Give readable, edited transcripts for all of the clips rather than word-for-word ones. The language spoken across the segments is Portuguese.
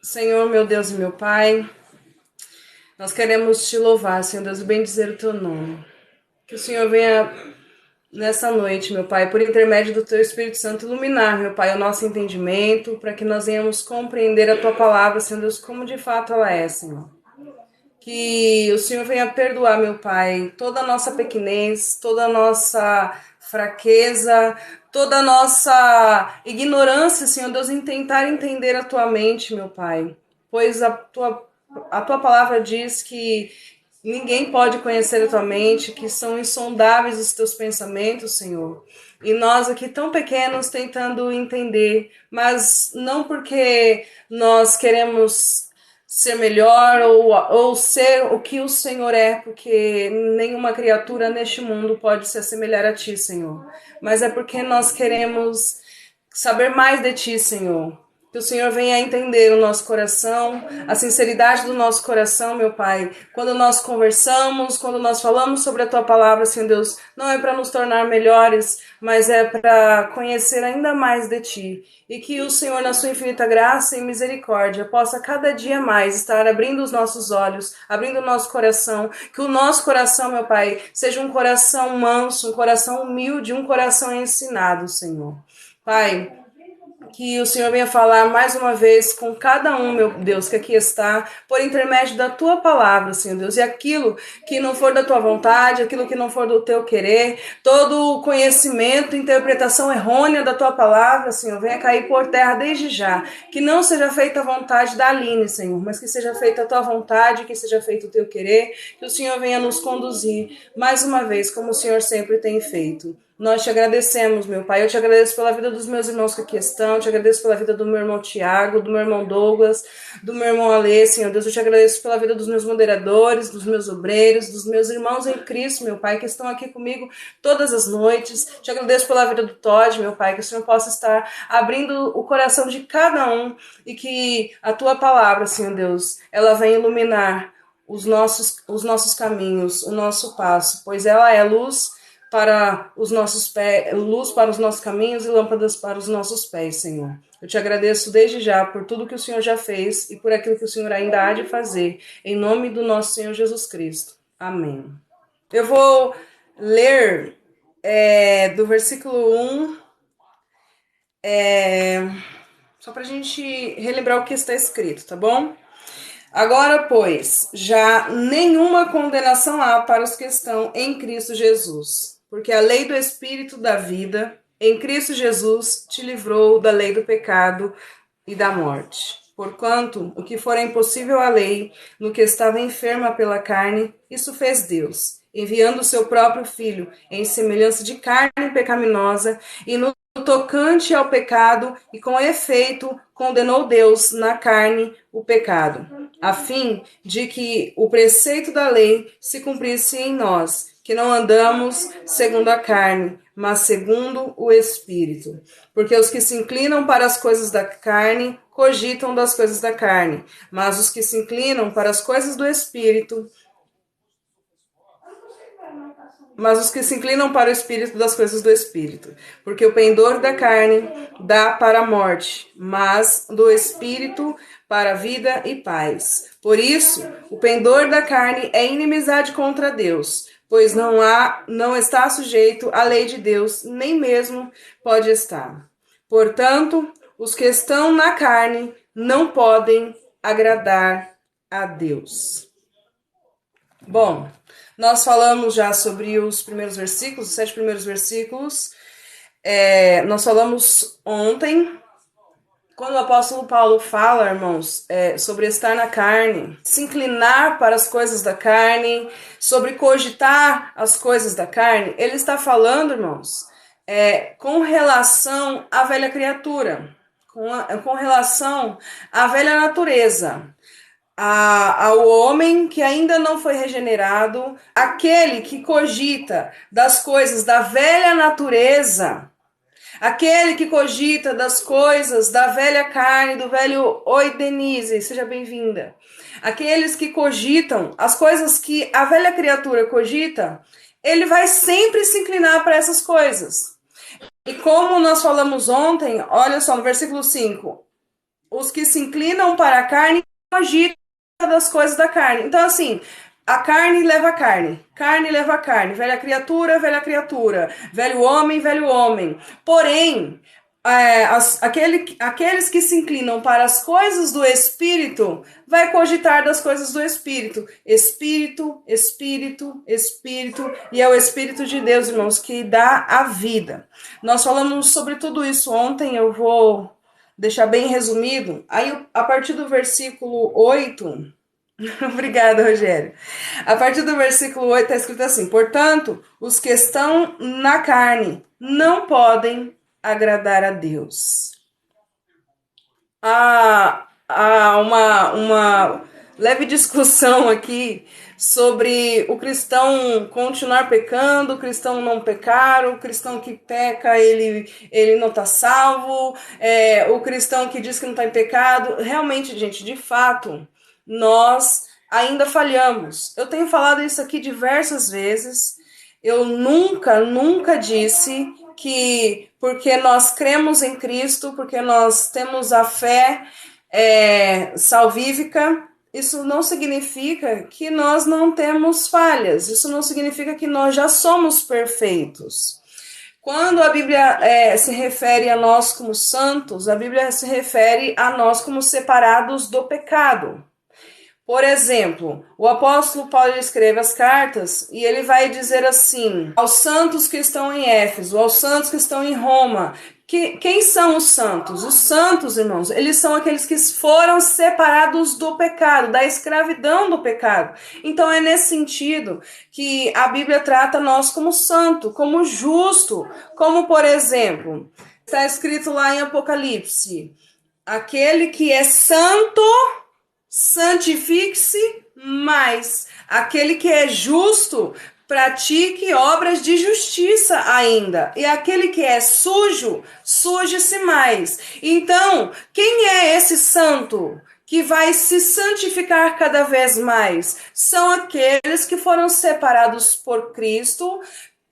Senhor, meu Deus e meu Pai, nós queremos te louvar, Senhor Deus, e bendizer o teu nome. Que o Senhor venha nessa noite, meu Pai, por intermédio do teu Espírito Santo, iluminar, meu Pai, o nosso entendimento, para que nós venhamos compreender a tua palavra, Senhor Deus, como de fato ela é, Senhor. Que o Senhor venha perdoar, meu Pai, toda a nossa pequenez, toda a nossa fraqueza, toda a nossa ignorância, Senhor Deus, em tentar entender a tua mente, meu Pai. Pois a tua palavra diz que ninguém pode conhecer a tua mente, que são insondáveis os teus pensamentos, Senhor. E nós aqui tão pequenos tentando entender, mas não porque nós queremos ser melhor ou ser o que o Senhor é, porque nenhuma criatura neste mundo pode se assemelhar a ti, Senhor. Mas é porque nós queremos saber mais de ti, Senhor. Que o Senhor venha entender o nosso coração, a sinceridade do nosso coração, meu Pai. Quando nós conversamos, quando nós falamos sobre a Tua palavra, Senhor Deus, não é para nos tornar melhores, mas é para conhecer ainda mais de Ti. E que o Senhor, na Sua infinita graça e misericórdia, possa cada dia mais estar abrindo os nossos olhos, abrindo o nosso coração. Que o nosso coração, meu Pai, seja um coração manso, um coração humilde, um coração ensinado, Senhor. Pai, que o Senhor venha falar mais uma vez com cada um, meu Deus, que aqui está, por intermédio da tua palavra, Senhor Deus. E aquilo que não for da tua vontade, aquilo que não for do teu querer, todo conhecimento, interpretação errônea da tua palavra, Senhor, venha cair por terra desde já. Que não seja feita a vontade da Aline, Senhor, mas que seja feita a tua vontade, que seja feito o teu querer, que o Senhor venha nos conduzir mais uma vez, como o Senhor sempre tem feito. Nós te agradecemos, meu Pai. Eu te agradeço pela vida dos meus irmãos que aqui estão. Eu te agradeço pela vida do meu irmão Tiago, do meu irmão Douglas, do meu irmão Alê, Senhor Deus. Eu te agradeço pela vida dos meus moderadores, dos meus obreiros, dos meus irmãos em Cristo, meu Pai, que estão aqui comigo todas as noites. Te agradeço pela vida do Todd, meu Pai, que o Senhor possa estar abrindo o coração de cada um e que a tua palavra, Senhor Deus, ela venha iluminar os nossos caminhos, o nosso passo, pois ela é luz para os nossos pés, luz para os nossos caminhos e lâmpadas para os nossos pés, Senhor. Eu te agradeço desde já por tudo que o Senhor já fez e por aquilo que o Senhor ainda há de fazer, em nome do nosso Senhor Jesus Cristo. Amém. Eu vou ler do versículo 1, só para a gente relembrar o que está escrito, tá bom? Agora, pois, já nenhuma condenação há para os que estão em Cristo Jesus. Porque a lei do Espírito da vida, em Cristo Jesus, te livrou da lei do pecado e da morte. Porquanto, o que fora impossível à lei, no que estava enferma pela carne, isso fez Deus, enviando o seu próprio Filho, em semelhança de carne pecaminosa, e no tocante ao pecado, e com efeito condenou Deus na carne o pecado, a fim de que o preceito da lei se cumprisse em nós, que não andamos segundo a carne, mas segundo o Espírito. Porque os que se inclinam para as coisas da carne, cogitam das coisas da carne, mas os que se inclinam para as coisas do Espírito, mas os que se inclinam para o Espírito das coisas do Espírito. Porque o pendor da carne dá para a morte, mas do Espírito para a vida e paz. Por isso, o pendor da carne é inimizade contra Deus, pois não está sujeito à lei de Deus, nem mesmo pode estar. Portanto, os que estão na carne não podem agradar a Deus. Bom, nós falamos já sobre os primeiros versículos, os 7 primeiros versículos. Nós falamos ontem, quando o apóstolo Paulo fala, irmãos, sobre estar na carne, se inclinar para as coisas da carne, sobre cogitar as coisas da carne, ele está falando, irmãos, com relação à velha criatura, com relação à velha natureza. Ao homem que ainda não foi regenerado, aquele que cogita das coisas da velha natureza, aquele que cogita das coisas da velha carne, do velho Oi Denise, seja bem-vinda. Aqueles que cogitam as coisas que a velha criatura cogita, ele vai sempre se inclinar para essas coisas. E como nós falamos ontem, olha só no versículo 5, os que se inclinam para a carne agitam das coisas da carne. Então, assim, a carne leva a carne leva a carne, velha criatura, velho homem. Porém, aqueles que se inclinam para as coisas do Espírito, vai cogitar das coisas do Espírito. Espírito, e é o Espírito de Deus, irmãos, que dá a vida. Nós falamos sobre tudo isso ontem, eu vou deixar bem resumido. Aí, a partir do versículo 8, obrigada, Rogério. A partir do versículo 8 está escrito assim: portanto, os que estão na carne não podem agradar a Deus. Há uma leve discussão aqui sobre o cristão continuar pecando, o cristão não pecar, o cristão que peca, ele não está salvo, o cristão que diz que não está em pecado. Realmente, gente, de fato, nós ainda falhamos. Eu tenho falado isso aqui diversas vezes. Eu nunca disse que porque nós cremos em Cristo, porque nós temos a fé salvífica, isso não significa que nós não temos falhas, isso não significa que nós já somos perfeitos. Quando a Bíblia se refere a nós como santos, a Bíblia se refere a nós como separados do pecado. Por exemplo, o apóstolo Paulo escreve as cartas e ele vai dizer assim: aos santos que estão em Éfeso, aos santos que estão em Roma. Quem são os santos? Os santos, irmãos, eles são aqueles que foram separados do pecado, da escravidão do pecado. Então é nesse sentido que a Bíblia trata nós como santo, como justo, como, por exemplo, está escrito lá em Apocalipse: aquele que é santo, santifique-se mais. Aquele que é justo, pratique obras de justiça ainda. E aquele que é sujo, suje-se mais. Então, quem é esse santo que vai se santificar cada vez mais? São aqueles que foram separados por Cristo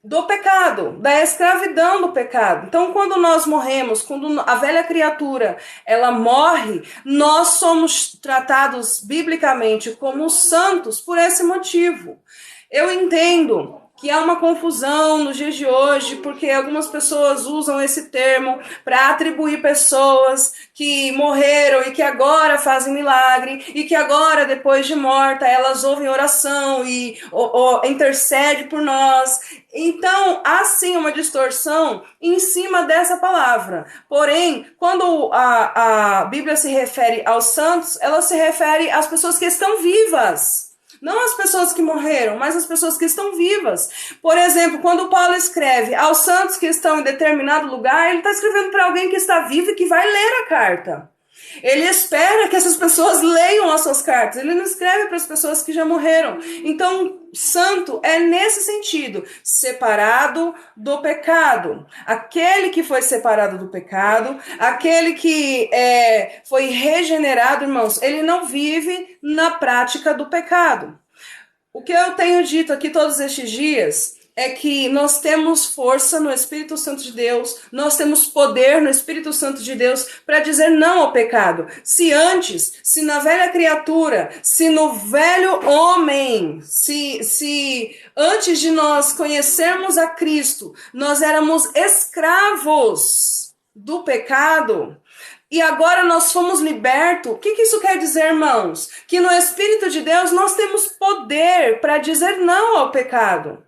do pecado, da escravidão do pecado. Então, quando nós morremos, quando a velha criatura, ela morre, nós somos tratados biblicamente como santos por esse motivo. Eu entendo que há uma confusão nos dias de hoje, porque algumas pessoas usam esse termo para atribuir pessoas que morreram e que agora fazem milagre, e que agora, depois de morta, elas ouvem oração e intercede por nós. Então, há sim uma distorção em cima dessa palavra. Porém, quando a Bíblia se refere aos santos, ela se refere às pessoas que estão vivas. Não as pessoas que morreram, mas as pessoas que estão vivas. Por exemplo, quando Paulo escreve aos santos que estão em determinado lugar, ele está escrevendo para alguém que está vivo e que vai ler a carta. Ele espera que essas pessoas leiam as suas cartas. Ele não escreve para as pessoas que já morreram. Então, santo é nesse sentido, separado do pecado. Aquele que foi separado do pecado, aquele que foi regenerado, irmãos, ele não vive na prática do pecado. O que eu tenho dito aqui todos estes dias é que nós temos força no Espírito Santo de Deus, nós temos poder no Espírito Santo de Deus para dizer não ao pecado. Se na velha criatura, se no velho homem, se antes de nós conhecermos a Cristo, nós éramos escravos do pecado, e agora nós fomos libertos. O que isso quer dizer, irmãos? Que no Espírito de Deus nós temos poder para dizer não ao pecado.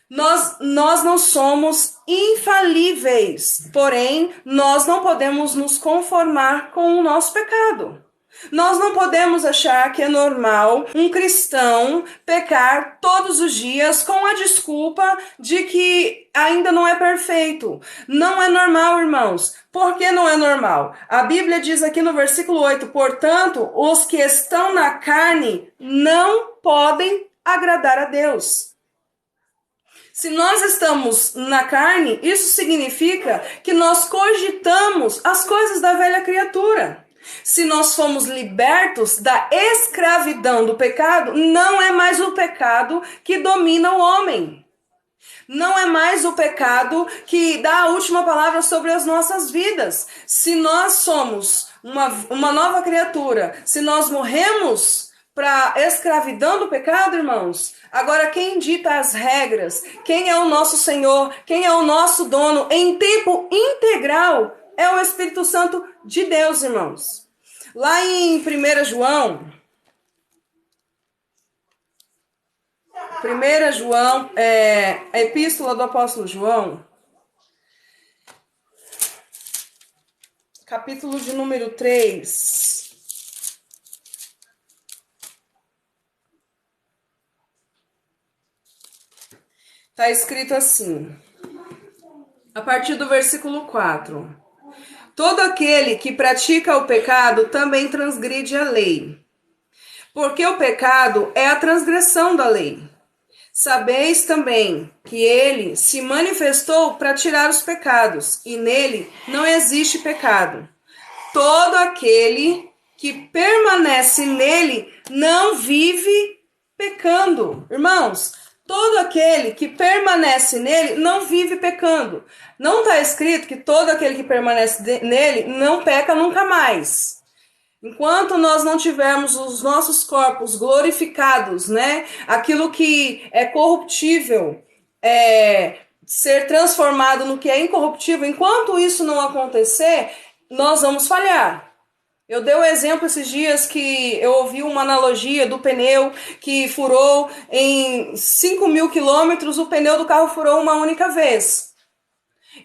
Nós não somos infalíveis, porém, nós não podemos nos conformar com o nosso pecado. Nós não podemos achar que é normal um cristão pecar todos os dias com a desculpa de que ainda não é perfeito. Não é normal, irmãos. Por que não é normal? A Bíblia diz aqui no versículo 8, portanto, os que estão na carne não podem agradar a Deus. Se nós estamos na carne, isso significa que nós cogitamos as coisas da velha criatura. Se nós fomos libertos da escravidão do pecado, não é mais o pecado que domina o homem. Não é mais o pecado que dá a última palavra sobre as nossas vidas. Se nós somos uma nova criatura, se nós morremos para a escravidão do pecado, irmãos, agora quem dita as regras, quem é o nosso Senhor, quem é o nosso dono em tempo integral é o Espírito Santo de Deus, irmãos. Lá em 1 João, a epístola do apóstolo João, capítulo de número 3. Está escrito assim, a partir do versículo 4. Todo aquele que pratica o pecado também transgride a lei, porque o pecado é a transgressão da lei. Sabeis também que ele se manifestou para tirar os pecados, e nele não existe pecado. Todo aquele que permanece nele não vive pecando. Irmãos, todo aquele que permanece nele não vive pecando. Não está escrito que todo aquele que permanece nele não peca nunca mais. Enquanto nós não tivermos os nossos corpos glorificados, né? Aquilo que é corruptível, ser transformado no que é incorruptível, enquanto isso não acontecer, nós vamos falhar. Eu dei o exemplo esses dias que eu ouvi uma analogia do pneu que furou em 5.000 quilômetros, o pneu do carro furou uma única vez.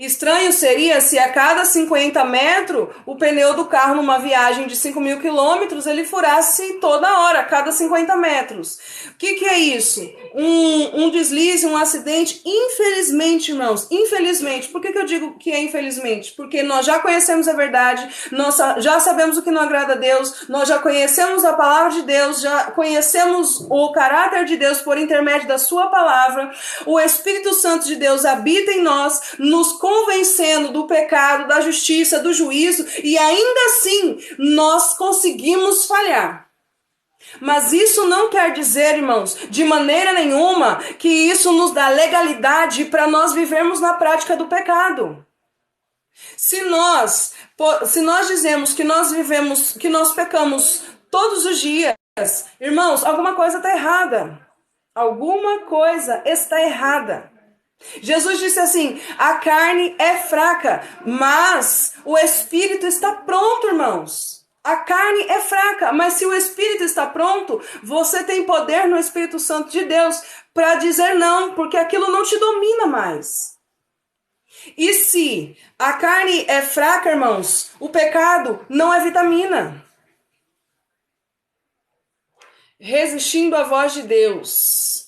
Estranho seria se a cada 50 metros o pneu do carro numa viagem de 5.000 quilômetros ele furasse toda hora, a cada 50 metros. O que é isso? Um deslize, um acidente, infelizmente, irmãos, infelizmente. Por que eu digo que é infelizmente? Porque nós já conhecemos a verdade, nós já sabemos o que não agrada a Deus, nós já conhecemos a palavra de Deus, já conhecemos o caráter de Deus por intermédio da sua palavra. O Espírito Santo de Deus habita em nós, nos convencendo do pecado, da justiça, do juízo, e ainda assim nós conseguimos falhar. Mas isso não quer dizer, irmãos, de maneira nenhuma, que isso nos dá legalidade para nós vivermos na prática do pecado. Se nós dizemos que nós pecamos todos os dias, irmãos, alguma coisa está errada. Alguma coisa está errada. Jesus disse assim, a carne é fraca, mas o Espírito está pronto, irmãos. A carne é fraca, mas se o Espírito está pronto, você tem poder no Espírito Santo de Deus para dizer não, porque aquilo não te domina mais. E se a carne é fraca, irmãos, o pecado não é vitamina. Resistindo à voz de Deus.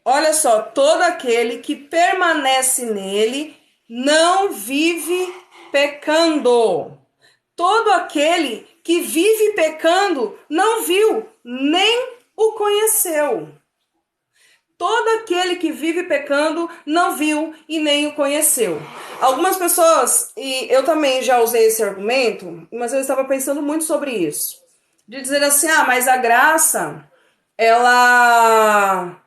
Olha só, todo aquele que permanece nele não vive pecando. Todo aquele que vive pecando não viu, nem o conheceu. Todo aquele que vive pecando não viu e nem o conheceu. Algumas pessoas, e eu também já usei esse argumento, mas eu estava pensando muito sobre isso. De dizer assim, mas a graça, ela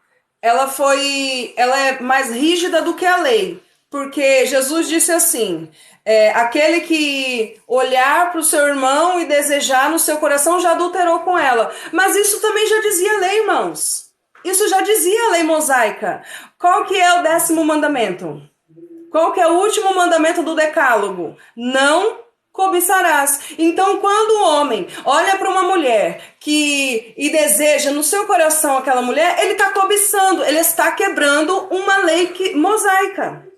é mais rígida do que a lei. Porque Jesus disse assim, aquele que olhar para o seu irmão e desejar no seu coração já adulterou com ela. Mas isso também já dizia a lei, irmãos. Isso já dizia a lei mosaica. Qual que é o 10º mandamento? Qual que é o último mandamento do decálogo? Não cobiçarás. Então, quando o homem olha para uma mulher e deseja no seu coração aquela mulher, ele está cobiçando, ele está quebrando uma lei mosaica.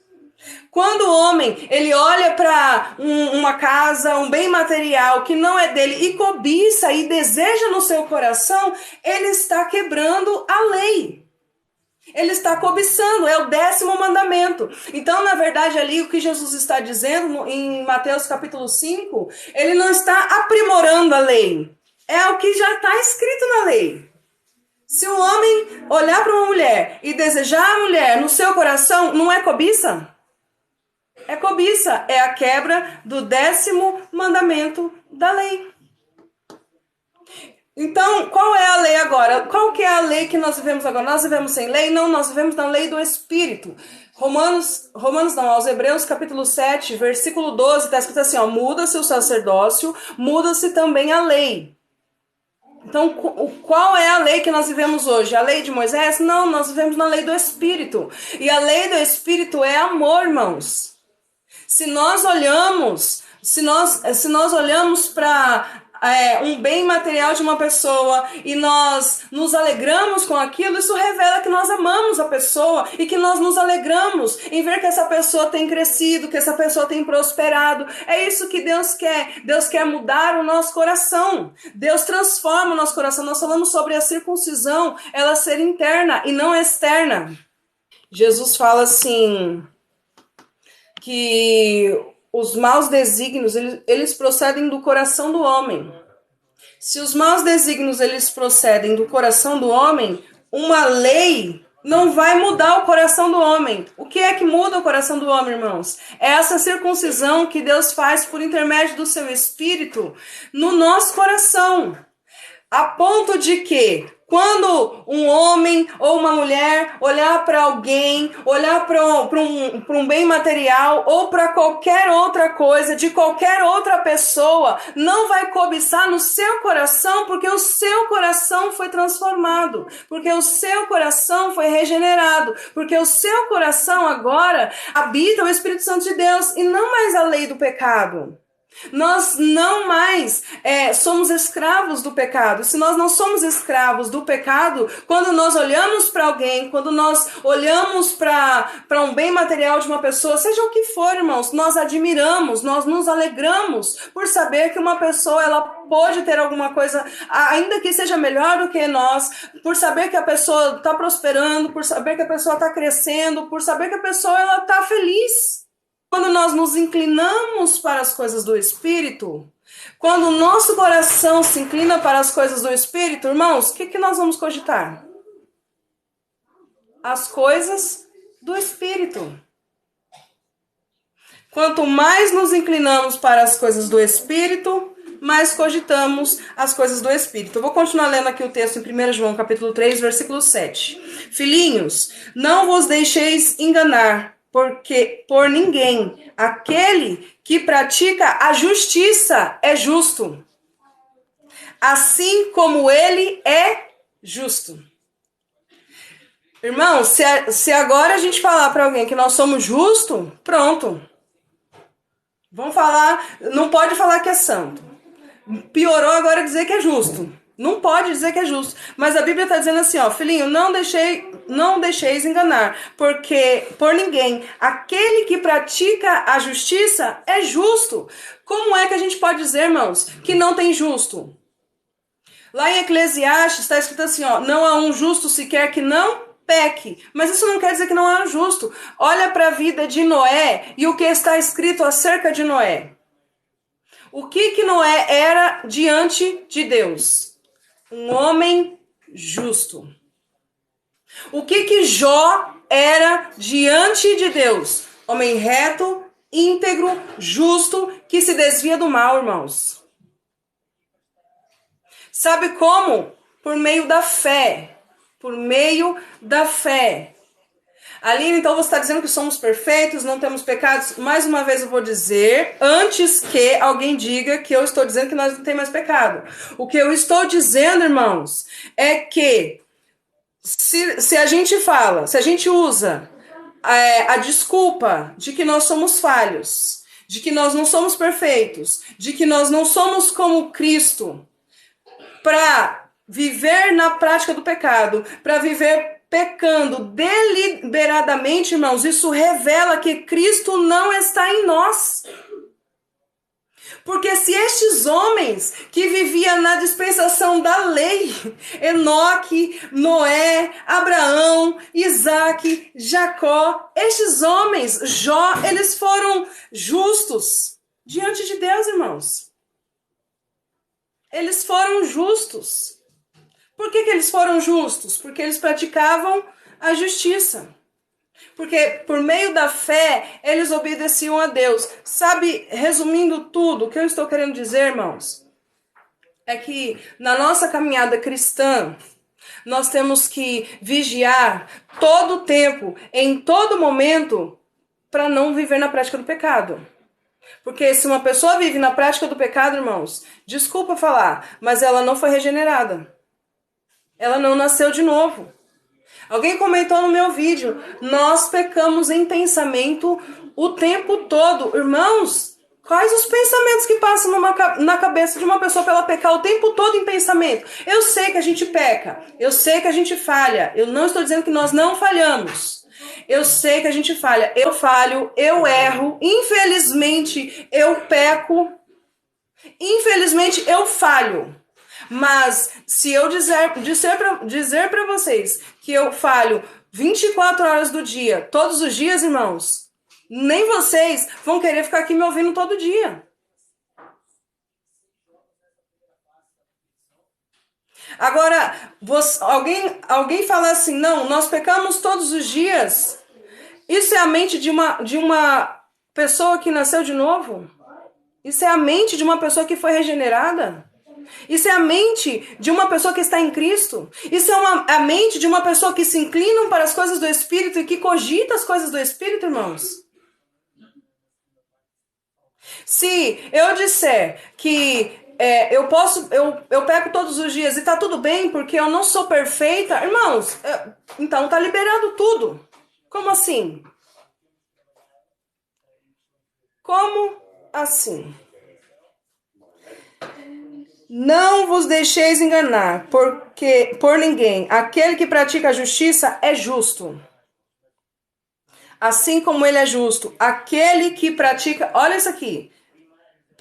Quando o homem ele olha para uma casa, um bem material que não é dele e cobiça e deseja no seu coração, ele está quebrando a lei. Ele está cobiçando, é o 10º mandamento. Então, na verdade, ali o que Jesus está dizendo em Mateus capítulo 5, ele não está aprimorando a lei. É o que já está escrito na lei. Se o homem olhar para uma mulher e desejar a mulher no seu coração, não é cobiça? É cobiça, é a quebra do 10º mandamento da lei. Então, qual é a lei agora? Qual que é a lei que nós vivemos agora? Nós vivemos sem lei? Não, nós vivemos na lei do Espírito. Romanos não, aos Hebreus capítulo 7, versículo 12, está escrito assim, ó, muda-se o sacerdócio, muda-se também a lei. Então, qual é a lei que nós vivemos hoje? A lei de Moisés? Não, nós vivemos na lei do Espírito. E a lei do Espírito é amor, irmãos. Se nós olhamos para um bem material de uma pessoa e nós nos alegramos com aquilo, isso revela que nós amamos a pessoa e que nós nos alegramos em ver que essa pessoa tem crescido, que essa pessoa tem prosperado. É isso que Deus quer. Deus quer mudar o nosso coração. Deus transforma o nosso coração. Nós falamos sobre a circuncisão, ela ser interna e não externa. Jesus fala assim, que os maus desígnios, eles procedem do coração do homem. Se os maus desígnios, eles procedem do coração do homem, uma lei não vai mudar o coração do homem. O que é que muda o coração do homem, irmãos? É essa circuncisão que Deus faz por intermédio do seu Espírito no nosso coração. A ponto de que, quando um homem ou uma mulher olhar para alguém, olhar para um bem material ou para qualquer outra coisa, de qualquer outra pessoa, não vai cobiçar no seu coração, porque o seu coração foi transformado, porque o seu coração foi regenerado, porque o seu coração agora habita o Espírito Santo de Deus e não mais a lei do pecado. Nós não mais somos escravos do pecado. Se nós não somos escravos do pecado, quando nós olhamos para alguém, quando nós olhamos para um bem material de uma pessoa, seja o que for, irmãos, nós admiramos, nós nos alegramos por saber que uma pessoa ela pode ter alguma coisa, ainda que seja melhor do que nós, por saber que a pessoa está prosperando, por saber que a pessoa está crescendo, por saber que a pessoa ela está feliz. Quando nós nos inclinamos para as coisas do Espírito, quando o nosso coração se inclina para as coisas do Espírito, irmãos, o que nós vamos cogitar? As coisas do Espírito. Quanto mais nos inclinamos para as coisas do Espírito, mais cogitamos as coisas do Espírito. Eu vou continuar lendo aqui o texto em 1 João capítulo 3, versículo 7. Filhinhos, não vos deixeis enganar, porque por ninguém, aquele que pratica a justiça é justo, assim como ele é justo. Irmão, se agora a gente falar para alguém que nós somos justos, pronto. Vamos falar, não pode falar que é santo. Piorou agora dizer que é justo. Não pode dizer que é justo. Mas a Bíblia está dizendo assim, ó, filhinho, não deixeis enganar, porque por ninguém, aquele que pratica a justiça é justo. Como é que a gente pode dizer, irmãos, que não tem justo? Lá em Eclesiastes está escrito assim, ó, não há um justo sequer que não peque. Mas isso não quer dizer que não há um justo. Olha para a vida de Noé e o que está escrito acerca de Noé. O que Noé era diante de Deus? Um homem justo. O que Jó era diante de Deus? Homem reto, íntegro, justo, que se desvia do mal, irmãos. Sabe como? Por meio da fé. Por meio da fé. Aline, então você está dizendo que somos perfeitos, não temos pecados? Mais uma vez eu vou dizer, antes que alguém diga que eu estou dizendo que nós não temos mais pecado. O que eu estou dizendo, irmãos, é que se a gente fala, se a gente usa a desculpa de que nós somos falhos, de que nós não somos perfeitos, de que nós não somos como Cristo, para viver na prática do pecado, para viver pecando deliberadamente, irmãos, isso revela que Cristo não está em nós. Porque se estes homens que viviam na dispensação da lei, Enoque, Noé, Abraão, Isaac, Jacó, estes homens, Jó, eles foram justos diante de Deus, irmãos. Eles foram justos. Por que eles foram justos? Porque eles praticavam a justiça. Porque por meio da fé, eles obedeciam a Deus. Sabe, resumindo tudo, o que eu estou querendo dizer, irmãos? é que na nossa caminhada cristã, nós temos que vigiar todo o tempo, em todo momento, para não viver na prática do pecado. Porque se uma pessoa vive na prática do pecado, irmãos, desculpa falar, mas ela não foi regenerada. Ela não nasceu de novo. Alguém comentou no meu vídeo, nós pecamos em pensamento o tempo todo. Irmãos, quais os pensamentos que passam na cabeça de uma pessoa para ela pecar o tempo todo em pensamento? Eu sei que a gente peca, eu sei que a gente falha, eu não estou dizendo que nós não falhamos. Eu sei que a gente falha, eu falho, eu erro, infelizmente eu peco, infelizmente eu falho. Mas se eu dizer para vocês que eu falho 24 horas do dia, todos os dias, irmãos, nem vocês vão querer ficar aqui me ouvindo todo dia. Agora, alguém fala assim, não, nós pecamos todos os dias. Isso é a mente de uma pessoa que nasceu de novo? Isso é a mente de uma pessoa que foi regenerada? Isso é a mente de uma pessoa que está em Cristo. Isso é a mente de uma pessoa que se inclina para as coisas do Espírito e que cogita as coisas do Espírito, irmãos. Se eu disser que eu peco todos os dias e está tudo bem porque eu não sou perfeita, irmãos, então tá liberando tudo. Como assim? Como assim? Não vos deixeis enganar, porque por ninguém. Aquele que pratica a justiça é justo. Assim como ele é justo. Aquele que pratica... Olha isso aqui.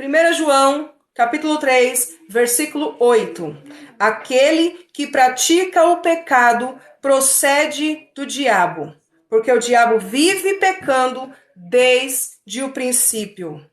1 João, capítulo 3, versículo 8. Aquele que pratica o pecado procede do diabo, porque o diabo vive pecando desde o princípio.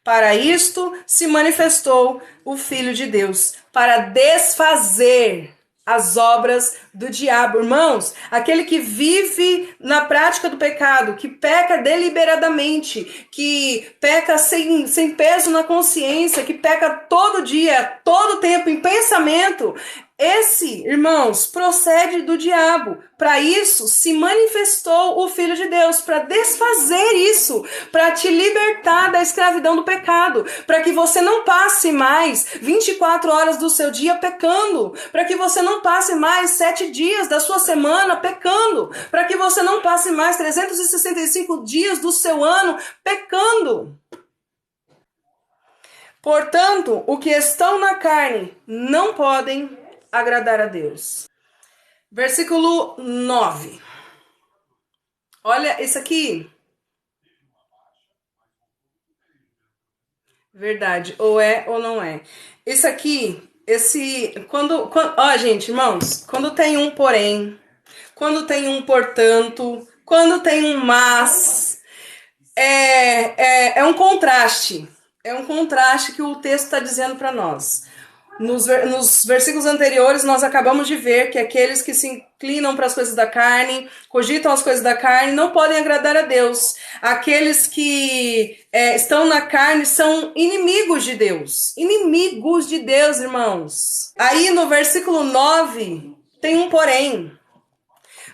Para isto se manifestou o Filho de Deus, para desfazer as obras do diabo. Irmãos, aquele que vive na prática do pecado, que peca deliberadamente, que peca sem peso na consciência, que peca todo dia, todo tempo, em pensamento, esse, irmãos, procede do diabo. Para isso se manifestou o Filho de Deus, para desfazer isso, para te libertar da escravidão do pecado, para que você não passe mais 24 horas do seu dia pecando, para que você não passe mais 7 dias da sua semana pecando, para que você não passe mais 365 dias do seu ano pecando. Portanto, o que estão na carne não podem agradar a Deus. Versículo 9. Olha isso aqui. Verdade, ou é ou não é. Isso aqui, gente, irmãos, quando tem um porém, quando tem um portanto, quando tem um mas, é um contraste. É um contraste que o texto está dizendo para nós. Nos versículos anteriores, nós acabamos de ver que aqueles que se inclinam para as coisas da carne, cogitam as coisas da carne, não podem agradar a Deus. Aqueles que estão na carne são inimigos de Deus. Inimigos de Deus, irmãos. Aí no versículo 9, tem um porém.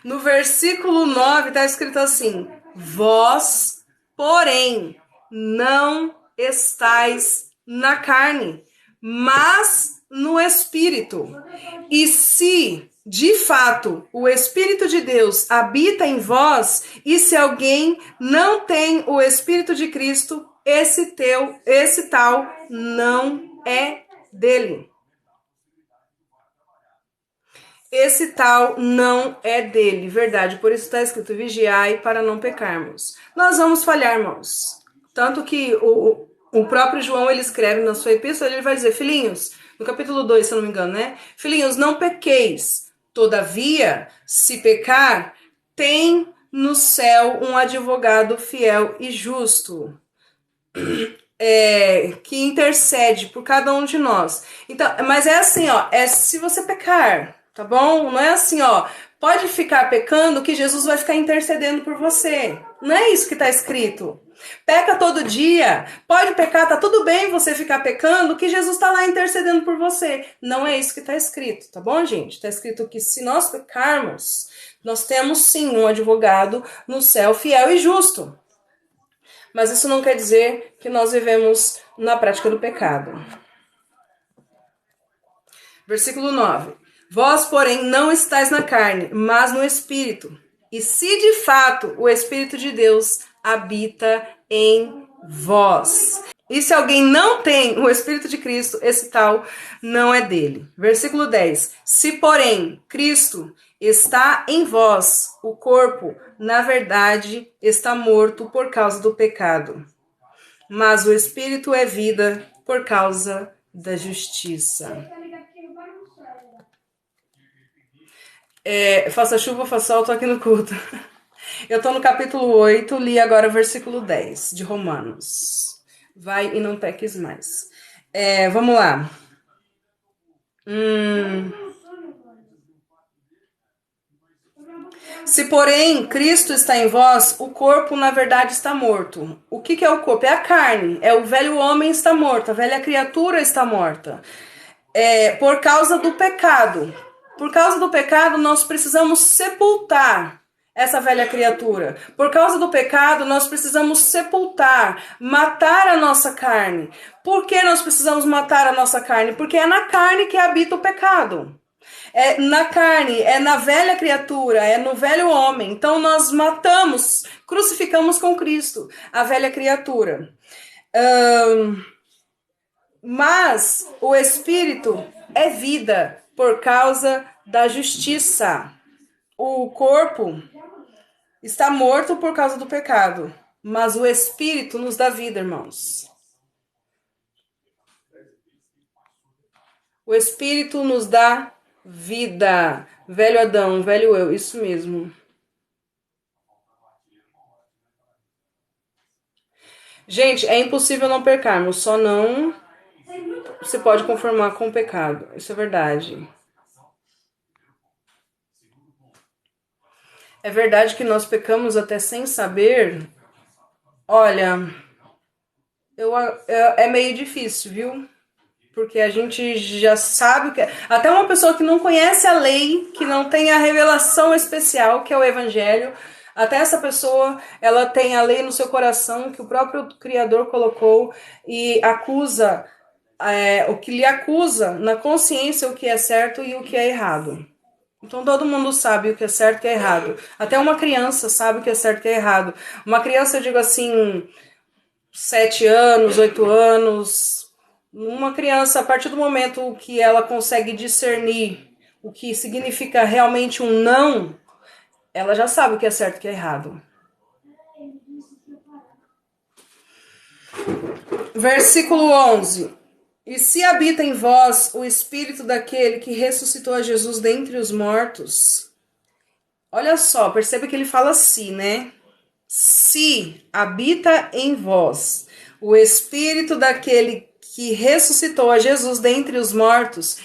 No versículo 9 está escrito assim: vós, porém, não estáis na carne, mas no Espírito. E se, de fato, o Espírito de Deus habita em vós, e se alguém não tem o Espírito de Cristo, esse tal não é dele. Esse tal não é dele, verdade. Por isso está escrito, vigiai para não pecarmos. Nós vamos falhar, irmãos. Tanto que o próprio João, ele escreve na sua epístola, ele vai dizer, filhinhos, no capítulo 2, se eu não me engano, né? Filhinhos, não pequeis. Todavia, se pecar, tem no céu um advogado fiel e justo, que intercede por cada um de nós. Então, mas é assim, ó, é se você pecar, tá bom? Não é assim, ó, pode ficar pecando que Jesus vai ficar intercedendo por você. Não é isso que está escrito. Peca todo dia, pode pecar, tá tudo bem você ficar pecando, que Jesus está lá intercedendo por você. Não é isso que está escrito, tá bom, gente? Está escrito que se nós pecarmos, nós temos sim um advogado no céu fiel e justo. Mas isso não quer dizer que nós vivemos na prática do pecado. Versículo 9. Vós, porém, não estáis na carne, mas no Espírito. E se de fato o Espírito de Deus habita em vós. E se alguém não tem o Espírito de Cristo, esse tal não é dele. Versículo 10. Se, porém, Cristo está em vós, o corpo, na verdade, está morto por causa do pecado. Mas o Espírito é vida por causa da justiça. Faça chuva, faça sol, tô aqui no culto. Eu tô no capítulo 8, li agora o versículo 10 de Romanos. Vai e não peques mais. Vamos lá. Se, porém, Cristo está em vós, o corpo, na verdade, está morto. O que é o corpo? É a carne. É o velho homem está morto, a velha criatura está morta. Por causa do pecado. Por causa do pecado, nós precisamos sepultar essa velha criatura. Por causa do pecado, nós precisamos sepultar, matar a nossa carne. Por que nós precisamos matar a nossa carne? Porque é na carne que habita o pecado. É na carne, é na velha criatura, é no velho homem. Então nós matamos, crucificamos com Cristo a velha criatura. Mas o Espírito é vida por causa da justiça. O corpo está morto por causa do pecado, mas o Espírito nos dá vida, irmãos. O Espírito nos dá vida. Velho Adão, velho eu, isso mesmo. Gente, é impossível não pecarmos, só não se pode conformar com o pecado. Isso é verdade. É verdade que nós pecamos até sem saber. Olha, é meio difícil, viu? Porque a gente já sabe o que é. Até uma pessoa que não conhece a lei, que não tem a revelação especial, que é o evangelho, até essa pessoa, ela tem a lei no seu coração, que o próprio Criador colocou, e acusa, o que lhe acusa na consciência o que é certo e o que é errado. Então todo mundo sabe o que é certo e o que é errado. Até uma criança sabe o que é certo e o que é errado. Uma criança, eu digo assim, 7 anos, 8 anos. Uma criança, a partir do momento que ela consegue discernir o que significa realmente um não, ela já sabe o que é certo e o que é errado. Versículo 11. E se habita em vós o espírito daquele que ressuscitou a Jesus dentre os mortos. Olha só, perceba que ele fala se, né? Se habita em vós o espírito daquele que ressuscitou a Jesus dentre os mortos,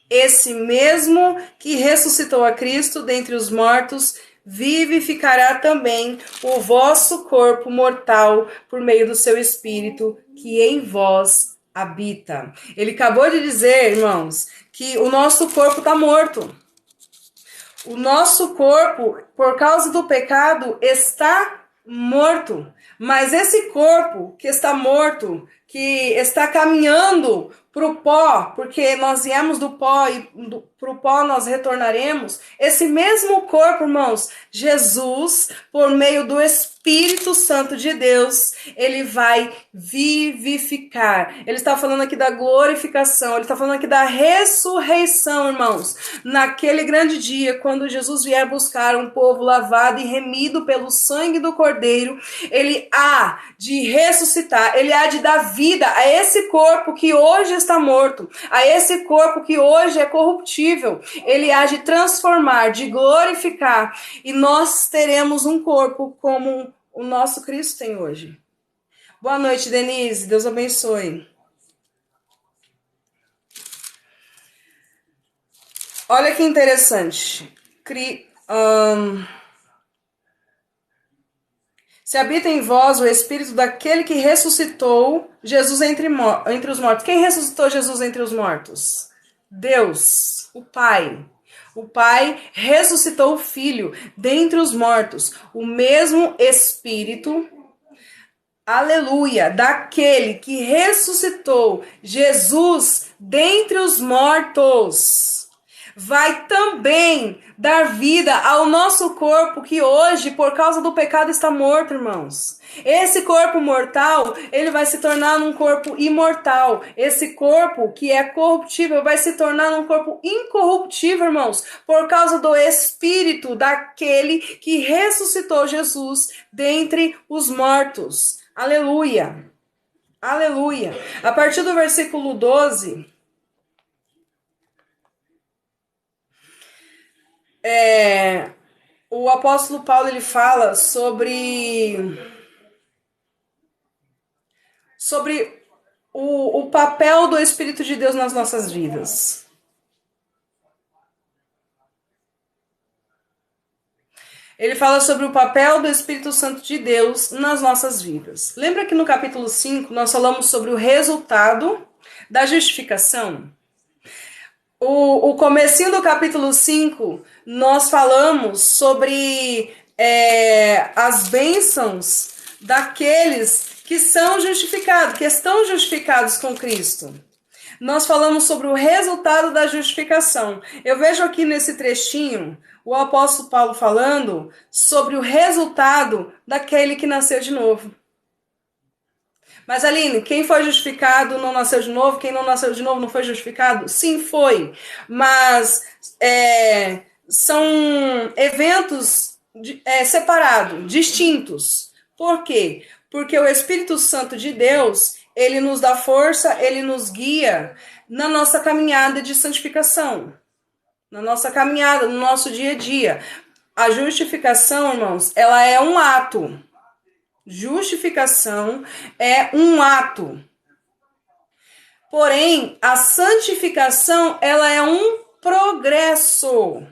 esse mesmo que ressuscitou a Cristo dentre os mortos, vivificará também o vosso corpo mortal por meio do seu espírito que em vós habita. Ele acabou de dizer, irmãos, que o nosso corpo está morto. O nosso corpo, por causa do pecado, está morto. Mas esse corpo que está morto, que está caminhando para o pó, porque nós viemos do pó e para o pó nós retornaremos, esse mesmo corpo, irmãos, Jesus, por meio do Espírito Santo de Deus, ele vai vivificar. Ele está falando aqui da glorificação, ele está falando aqui da ressurreição, irmãos. Naquele grande dia, quando Jesus vier buscar um povo lavado e remido pelo sangue do Cordeiro, ele há de ressuscitar, ele há de dar vida a esse corpo que hoje está morto, a esse corpo que hoje é corruptível. Ele há de transformar, de glorificar, e nós teremos um corpo como o nosso Cristo tem hoje. Boa noite, Denise. Deus abençoe. Olha que interessante. Se habita em vós o Espírito daquele que ressuscitou Jesus entre os mortos. Quem ressuscitou Jesus entre os mortos? Deus, o Pai. O Pai ressuscitou o Filho dentre os mortos. O mesmo Espírito, aleluia, daquele que ressuscitou Jesus dentre os mortos, vai também dar vida ao nosso corpo que hoje, por causa do pecado, está morto, irmãos. Esse corpo mortal, ele vai se tornar um corpo imortal. Esse corpo que é corruptível vai se tornar um corpo incorruptível, irmãos, por causa do Espírito daquele que ressuscitou Jesus dentre os mortos. Aleluia. Aleluia. A partir do versículo 12... o apóstolo Paulo ele fala sobre o papel do Espírito de Deus nas nossas vidas. Ele fala sobre o papel do Espírito Santo de Deus nas nossas vidas. Lembra que no capítulo 5 nós falamos sobre o resultado da justificação? O comecinho do capítulo 5, nós falamos sobre as bênçãos daqueles que são justificados, que estão justificados com Cristo. Nós falamos sobre o resultado da justificação. Eu vejo aqui nesse trechinho o apóstolo Paulo falando sobre o resultado daquele que nasceu de novo. Mas Aline, quem foi justificado não nasceu de novo? Quem não nasceu de novo não foi justificado? Sim, foi. Mas são eventos separados, distintos. Por quê? Porque o Espírito Santo de Deus, ele nos dá força, ele nos guia na nossa caminhada de santificação. Na nossa caminhada, no nosso dia a dia. A justificação, irmãos, ela é um ato. Justificação é um ato. Porém, a santificação, ela é um progresso.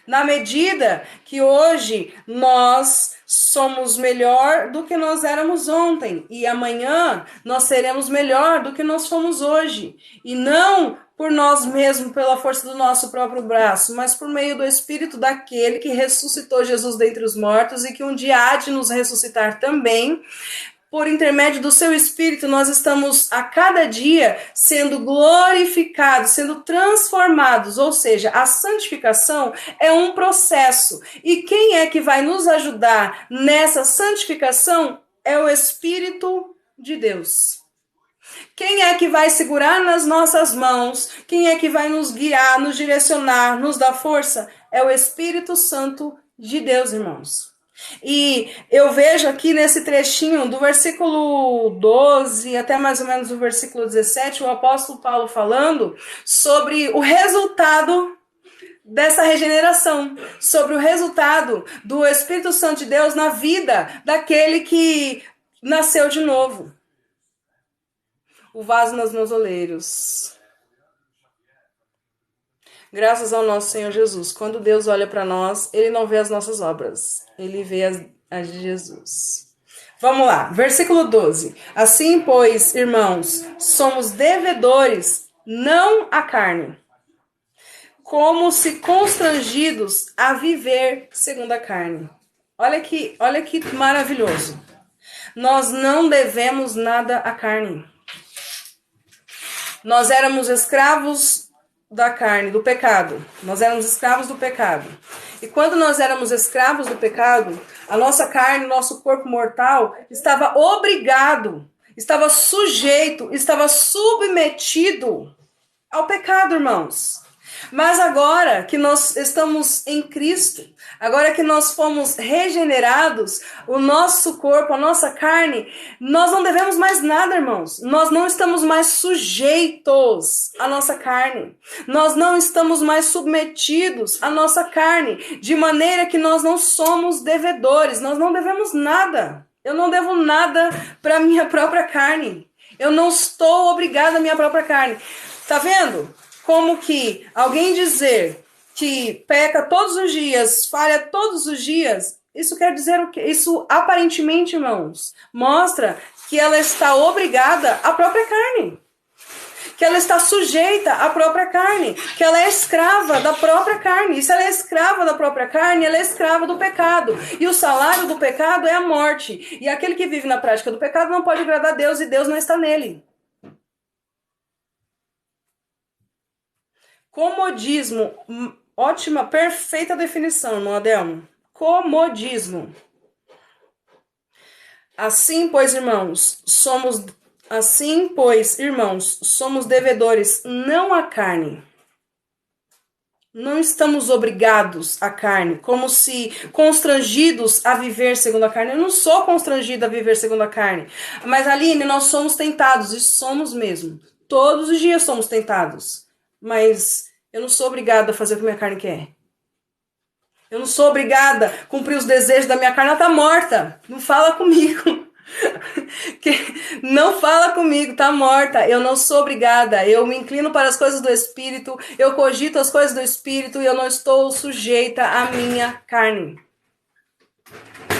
Na medida que hoje nós somos melhor do que nós éramos ontem. E amanhã nós seremos melhor do que nós fomos hoje. E não por nós mesmos, pela força do nosso próprio braço, mas por meio do Espírito daquele que ressuscitou Jesus dentre os mortos e que um dia há de nos ressuscitar também. Por intermédio do seu Espírito, nós estamos a cada dia sendo glorificados, sendo transformados, ou seja, a santificação é um processo. E quem é que vai nos ajudar nessa santificação? É o Espírito de Deus. Quem é que vai segurar nas nossas mãos? Quem é que vai nos guiar, nos direcionar, nos dar força? É o Espírito Santo de Deus, irmãos. E eu vejo aqui nesse trechinho do versículo 12 até mais ou menos o versículo 17, o apóstolo Paulo falando sobre o resultado dessa regeneração, sobre o resultado do Espírito Santo de Deus na vida daquele que nasceu de novo. O vaso nos mausoleiros. Graças ao nosso Senhor Jesus. Quando Deus olha para nós, Ele não vê as nossas obras. Ele vê as de Jesus. Vamos lá. Versículo 12. Assim, pois, irmãos, somos devedores, não à carne, como se constrangidos a viver segundo a carne. Olha que maravilhoso. Nós não devemos nada à carne. Nós éramos escravos da carne, do pecado. Nós éramos escravos do pecado. E quando nós éramos escravos do pecado, a nossa carne, nosso corpo mortal, estava obrigado, estava sujeito, estava submetido ao pecado, irmãos. Mas agora que nós estamos em Cristo, agora que nós fomos regenerados, o nosso corpo, a nossa carne, nós não devemos mais nada, irmãos. Nós não estamos mais sujeitos à nossa carne. Nós não estamos mais submetidos à nossa carne, de maneira que nós não somos devedores, nós não devemos nada. Eu não devo nada para a minha própria carne. Eu não estou obrigada à minha própria carne. Tá vendo? Como que alguém dizer que peca todos os dias, falha todos os dias, Isso quer dizer o quê? Isso, aparentemente, irmãos, mostra que ela está obrigada à própria carne. Que ela está sujeita à própria carne. Que ela é escrava da própria carne. E se ela é escrava da própria carne, ela é escrava do pecado. E o salário do pecado é a morte. E aquele que vive na prática do pecado não pode agradar a Deus e Deus não está nele. Comodismo. Ótima, perfeita definição, irmão Adelmo. Comodismo. Assim, pois, irmãos, somos devedores não à carne. Não estamos obrigados à carne, como se constrangidos a viver segundo a carne. Eu não sou constrangido a viver segundo a carne. Mas, Aline, nós somos tentados, e somos mesmo. Todos os dias somos tentados. Mas eu não sou obrigada a fazer o que minha carne quer. Eu não sou obrigada a cumprir os desejos da minha carne, ela tá morta. Não fala comigo. Não fala comigo, tá morta. Eu não sou obrigada. Eu me inclino para as coisas do Espírito. Eu cogito as coisas do Espírito e eu não estou sujeita à minha carne.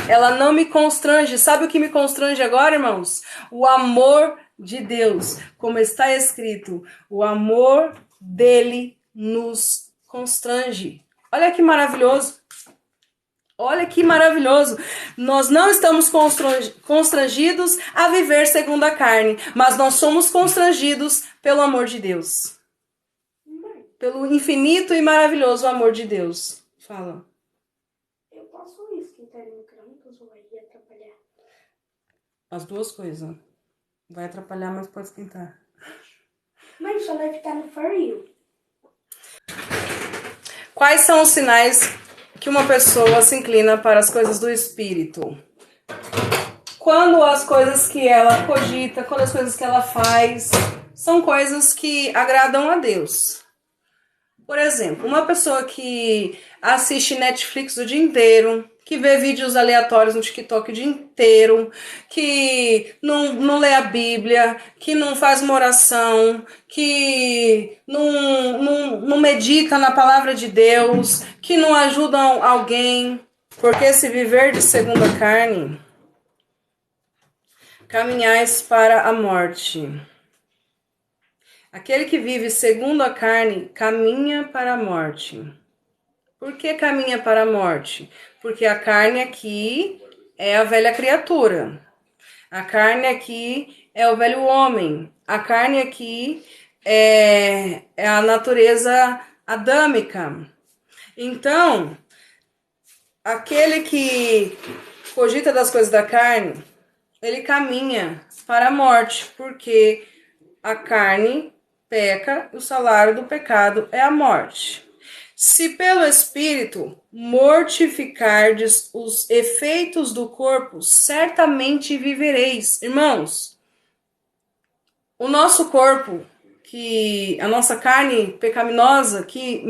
Ela não me constrange. Sabe o que me constrange agora, irmãos? O amor de Deus. Como está escrito, o amor dele nos constrange. Olha que maravilhoso. Olha que maravilhoso. Nós não estamos constrangidos a viver segundo a carne, mas nós somos constrangidos pelo amor de Deus. Pelo infinito e maravilhoso amor de Deus. Fala. Eu posso esquentar micro-ondas ou vai atrapalhar? As duas coisas. Vai atrapalhar, mas pode esquentar. Mas só vai ficar no For You. Quais são os sinais que uma pessoa se inclina para as coisas do Espírito? Quando as coisas que ela cogita, quando as coisas que ela faz, são coisas que agradam a Deus. Por exemplo, uma pessoa que assiste Netflix o dia inteiro, que vê vídeos aleatórios no TikTok o dia inteiro, que não lê a Bíblia, que não faz uma oração, que não medita na palavra de Deus, que não ajuda alguém, porque se viver de segunda carne, caminhais para a morte. Aquele que vive segundo a carne caminha para a morte. Por que caminha para a morte? Porque a carne aqui é a velha criatura. A carne aqui é o velho homem. A carne aqui é a natureza adâmica. Então, aquele que cogita das coisas da carne, ele caminha para a morte, porque a carne peca, o salário do pecado é a morte. Se pelo Espírito mortificardes os efeitos do corpo, certamente vivereis. Irmãos, o nosso corpo, a nossa carne pecaminosa que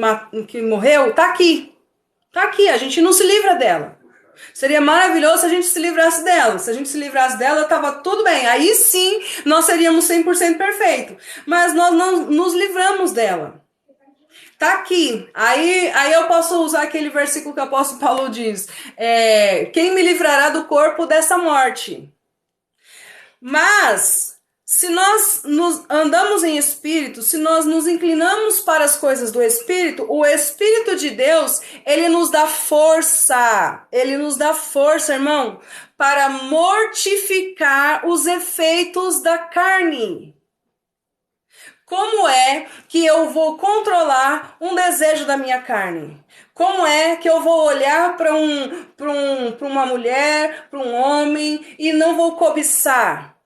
morreu, tá aqui. Tá aqui, a gente não se livra dela. Seria maravilhoso se a gente se livrasse dela. Se a gente se livrasse dela, tava tudo bem. Aí sim, nós seríamos 100% perfeito. Mas nós não nos livramos dela. Tá aqui. Aí eu posso usar aquele versículo que o apóstolo Paulo diz. Quem me livrará do corpo dessa morte? Mas, se nós andamos em espírito, se nós nos inclinamos para as coisas do Espírito, o Espírito de Deus, ele nos dá força. Ele nos dá força, irmão, para mortificar os efeitos da carne. Como é que eu vou controlar um desejo da minha carne? Como é que eu vou olhar para uma mulher, para um homem e não vou cobiçar?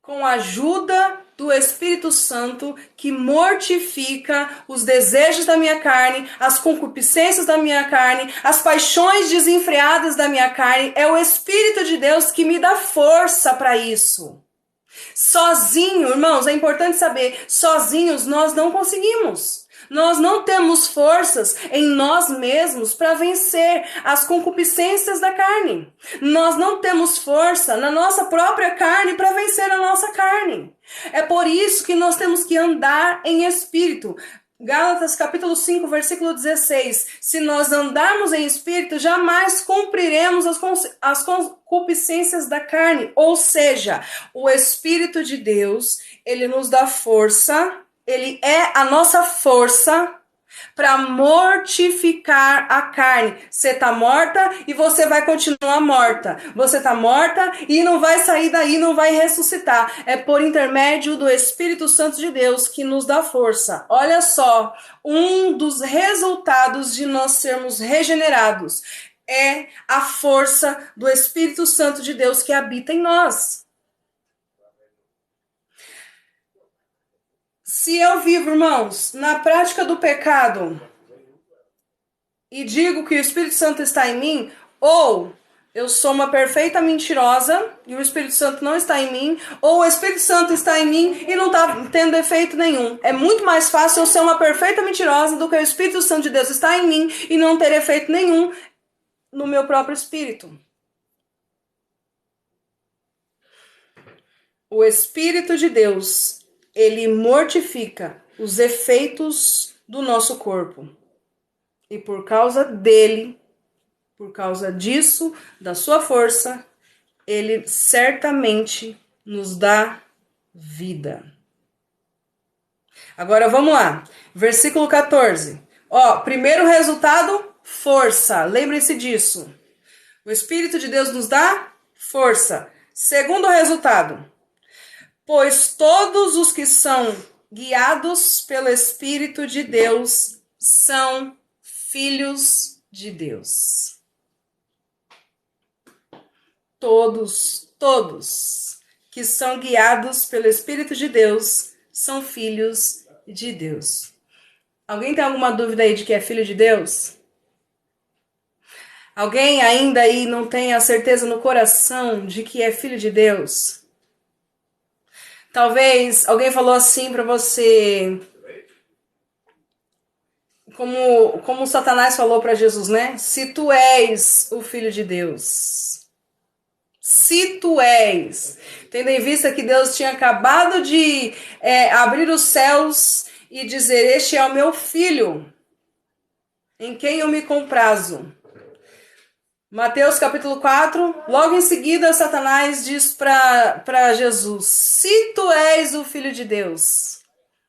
Com a ajuda do Espírito Santo, que mortifica os desejos da minha carne, as concupiscências da minha carne, as paixões desenfreadas da minha carne. É o Espírito de Deus que me dá força para isso. Sozinho, irmãos, é importante saber, sozinhos nós não conseguimos. Nós não temos forças em nós mesmos para vencer as concupiscências da carne. Nós não temos força na nossa própria carne para vencer a nossa carne. É por isso que nós temos que andar em espírito. Gálatas capítulo 5, versículo 16. Se nós andarmos em espírito, jamais cumpriremos as concupiscências da carne. Ou seja, o Espírito de Deus, ele nos dá força, ele é a nossa força para mortificar a carne. Você tá morta e você vai continuar morta. Você tá morta e não vai sair daí, não vai ressuscitar. É por intermédio do Espírito Santo de Deus que nos dá força. Olha só, um dos resultados de nós sermos regenerados é a força do Espírito Santo de Deus que habita em nós. Se eu vivo, irmãos, na prática do pecado e digo que o Espírito Santo está em mim, ou eu sou uma perfeita mentirosa e o Espírito Santo não está em mim, ou o Espírito Santo está em mim e não está tendo efeito nenhum. É muito mais fácil eu ser uma perfeita mentirosa do que o Espírito Santo de Deus estar em mim e não ter efeito nenhum no meu próprio espírito. O Espírito de Deus, ele mortifica os efeitos do nosso corpo. E por causa dele, por causa disso, da sua força, ele certamente nos dá vida. Agora vamos lá. Versículo 14. Primeiro resultado, força. Lembrem-se disso. O Espírito de Deus nos dá força. Segundo resultado, pois todos os que são guiados pelo Espírito de Deus são filhos de Deus. Todos que são guiados pelo Espírito de Deus são filhos de Deus. Alguém tem alguma dúvida aí de que é filho de Deus? Alguém ainda aí não tem a certeza no coração de que é filho de Deus? Talvez alguém falou assim para você, como Satanás falou para Jesus, né? Se tu és o Filho de Deus. Se tu és. Tendo em vista que Deus tinha acabado de abrir os céus e dizer, este é o meu Filho, em quem eu me comprazo. Mateus capítulo 4, logo em seguida Satanás diz para Jesus, se tu és o Filho de Deus,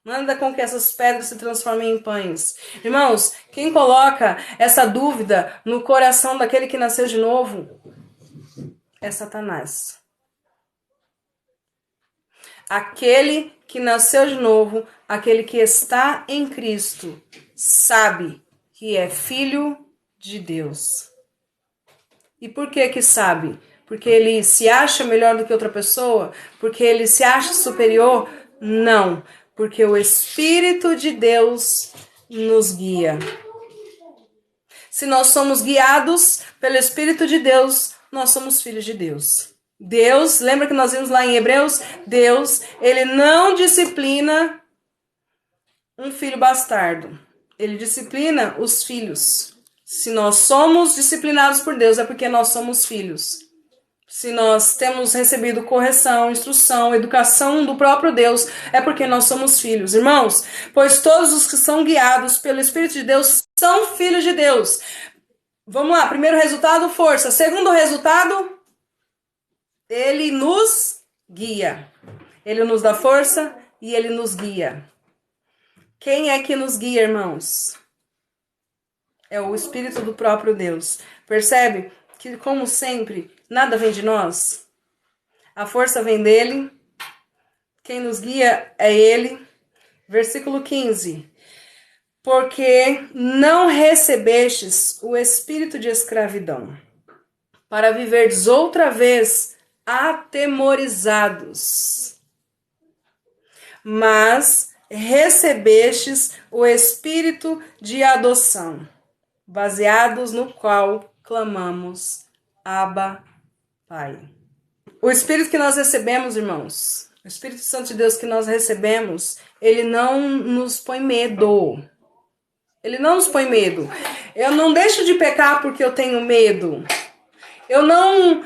manda com que essas pedras se transformem em pães. Irmãos, quem coloca essa dúvida no coração daquele que nasceu de novo é Satanás. Aquele que nasceu de novo, aquele que está em Cristo, sabe que é filho de Deus. E por que sabe? Porque ele se acha melhor do que outra pessoa? Porque ele se acha superior? Não. Porque o Espírito de Deus nos guia. Se nós somos guiados pelo Espírito de Deus, nós somos filhos de Deus. Deus, lembra que nós vimos lá em Hebreus? Deus, ele não disciplina um filho bastardo. Ele disciplina os filhos. Se nós somos disciplinados por Deus, é porque nós somos filhos. Se nós temos recebido correção, instrução, educação do próprio Deus, é porque nós somos filhos. Irmãos, pois todos os que são guiados pelo Espírito de Deus são filhos de Deus. Vamos lá, primeiro resultado, força. Segundo resultado, ele nos guia. Ele nos dá força e ele nos guia. Quem é que nos guia, irmãos? É o Espírito do próprio Deus. Percebe que, como sempre, nada vem de nós? A força vem dele. Quem nos guia é ele. Versículo 15. Porque não recebestes o espírito de escravidão, para viverdes outra vez atemorizados, mas recebestes o espírito de adoção, baseados no qual clamamos, Abba, Pai. O Espírito que nós recebemos, irmãos, o Espírito Santo de Deus que nós recebemos, ele não nos põe medo. Ele não nos põe medo. Eu não deixo de pecar porque eu tenho medo. Eu não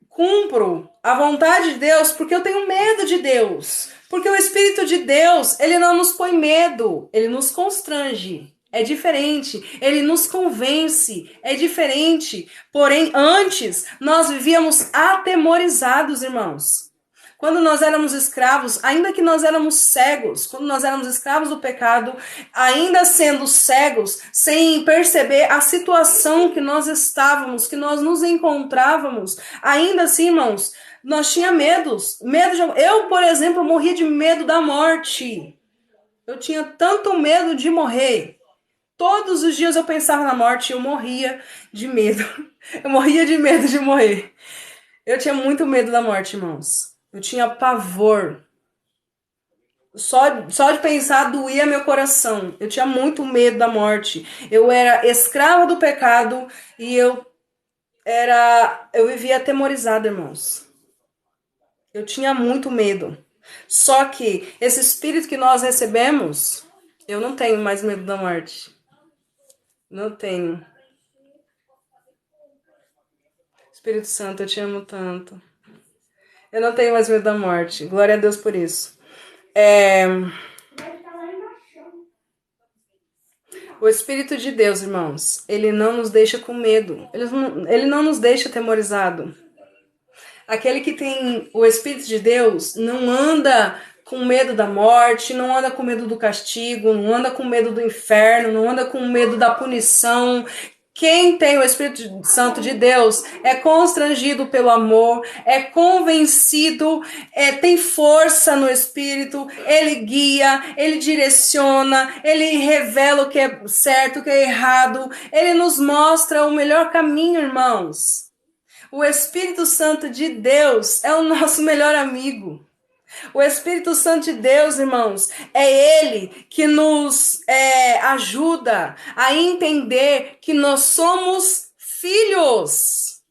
cumpro a vontade de Deus porque eu tenho medo de Deus. Porque o Espírito de Deus, ele não nos põe medo, ele nos constrange. É diferente, ele nos convence, é diferente. Porém, antes, nós vivíamos atemorizados, irmãos. Quando nós éramos escravos, ainda que nós éramos cegos, quando nós éramos escravos do pecado, ainda sendo cegos, sem perceber a situação que nós estávamos, que nós nos encontrávamos, ainda assim, irmãos, nós tínhamos medo de... Eu, por exemplo, morria de medo da morte. Eu tinha tanto medo de morrer. Todos os dias eu pensava na morte e eu morria de medo. Eu morria de medo de morrer. Eu tinha muito medo da morte, irmãos. Eu tinha pavor. Só de pensar doía meu coração. Eu tinha muito medo da morte. Eu era escrava do pecado e eu vivia atemorizada, irmãos. Eu tinha muito medo. Só que esse espírito que nós recebemos, eu não tenho mais medo da morte. Não tenho. Espírito Santo, eu te amo tanto. Eu não tenho mais medo da morte. Glória a Deus por isso. O Espírito de Deus, irmãos, ele não nos deixa com medo. Ele não nos deixa atemorizado. Aquele que tem o Espírito de Deus não anda com medo da morte, não anda com medo do castigo, não anda com medo do inferno, não anda com medo da punição. Quem tem o Espírito Santo de Deus é constrangido pelo amor, é convencido, tem força no Espírito, ele guia, ele direciona, ele revela o que é certo, o que é errado, ele nos mostra o melhor caminho, irmãos. O Espírito Santo de Deus é o nosso melhor amigo. O Espírito Santo de Deus, irmãos, é Ele que nos ajuda a entender que nós somos filhos.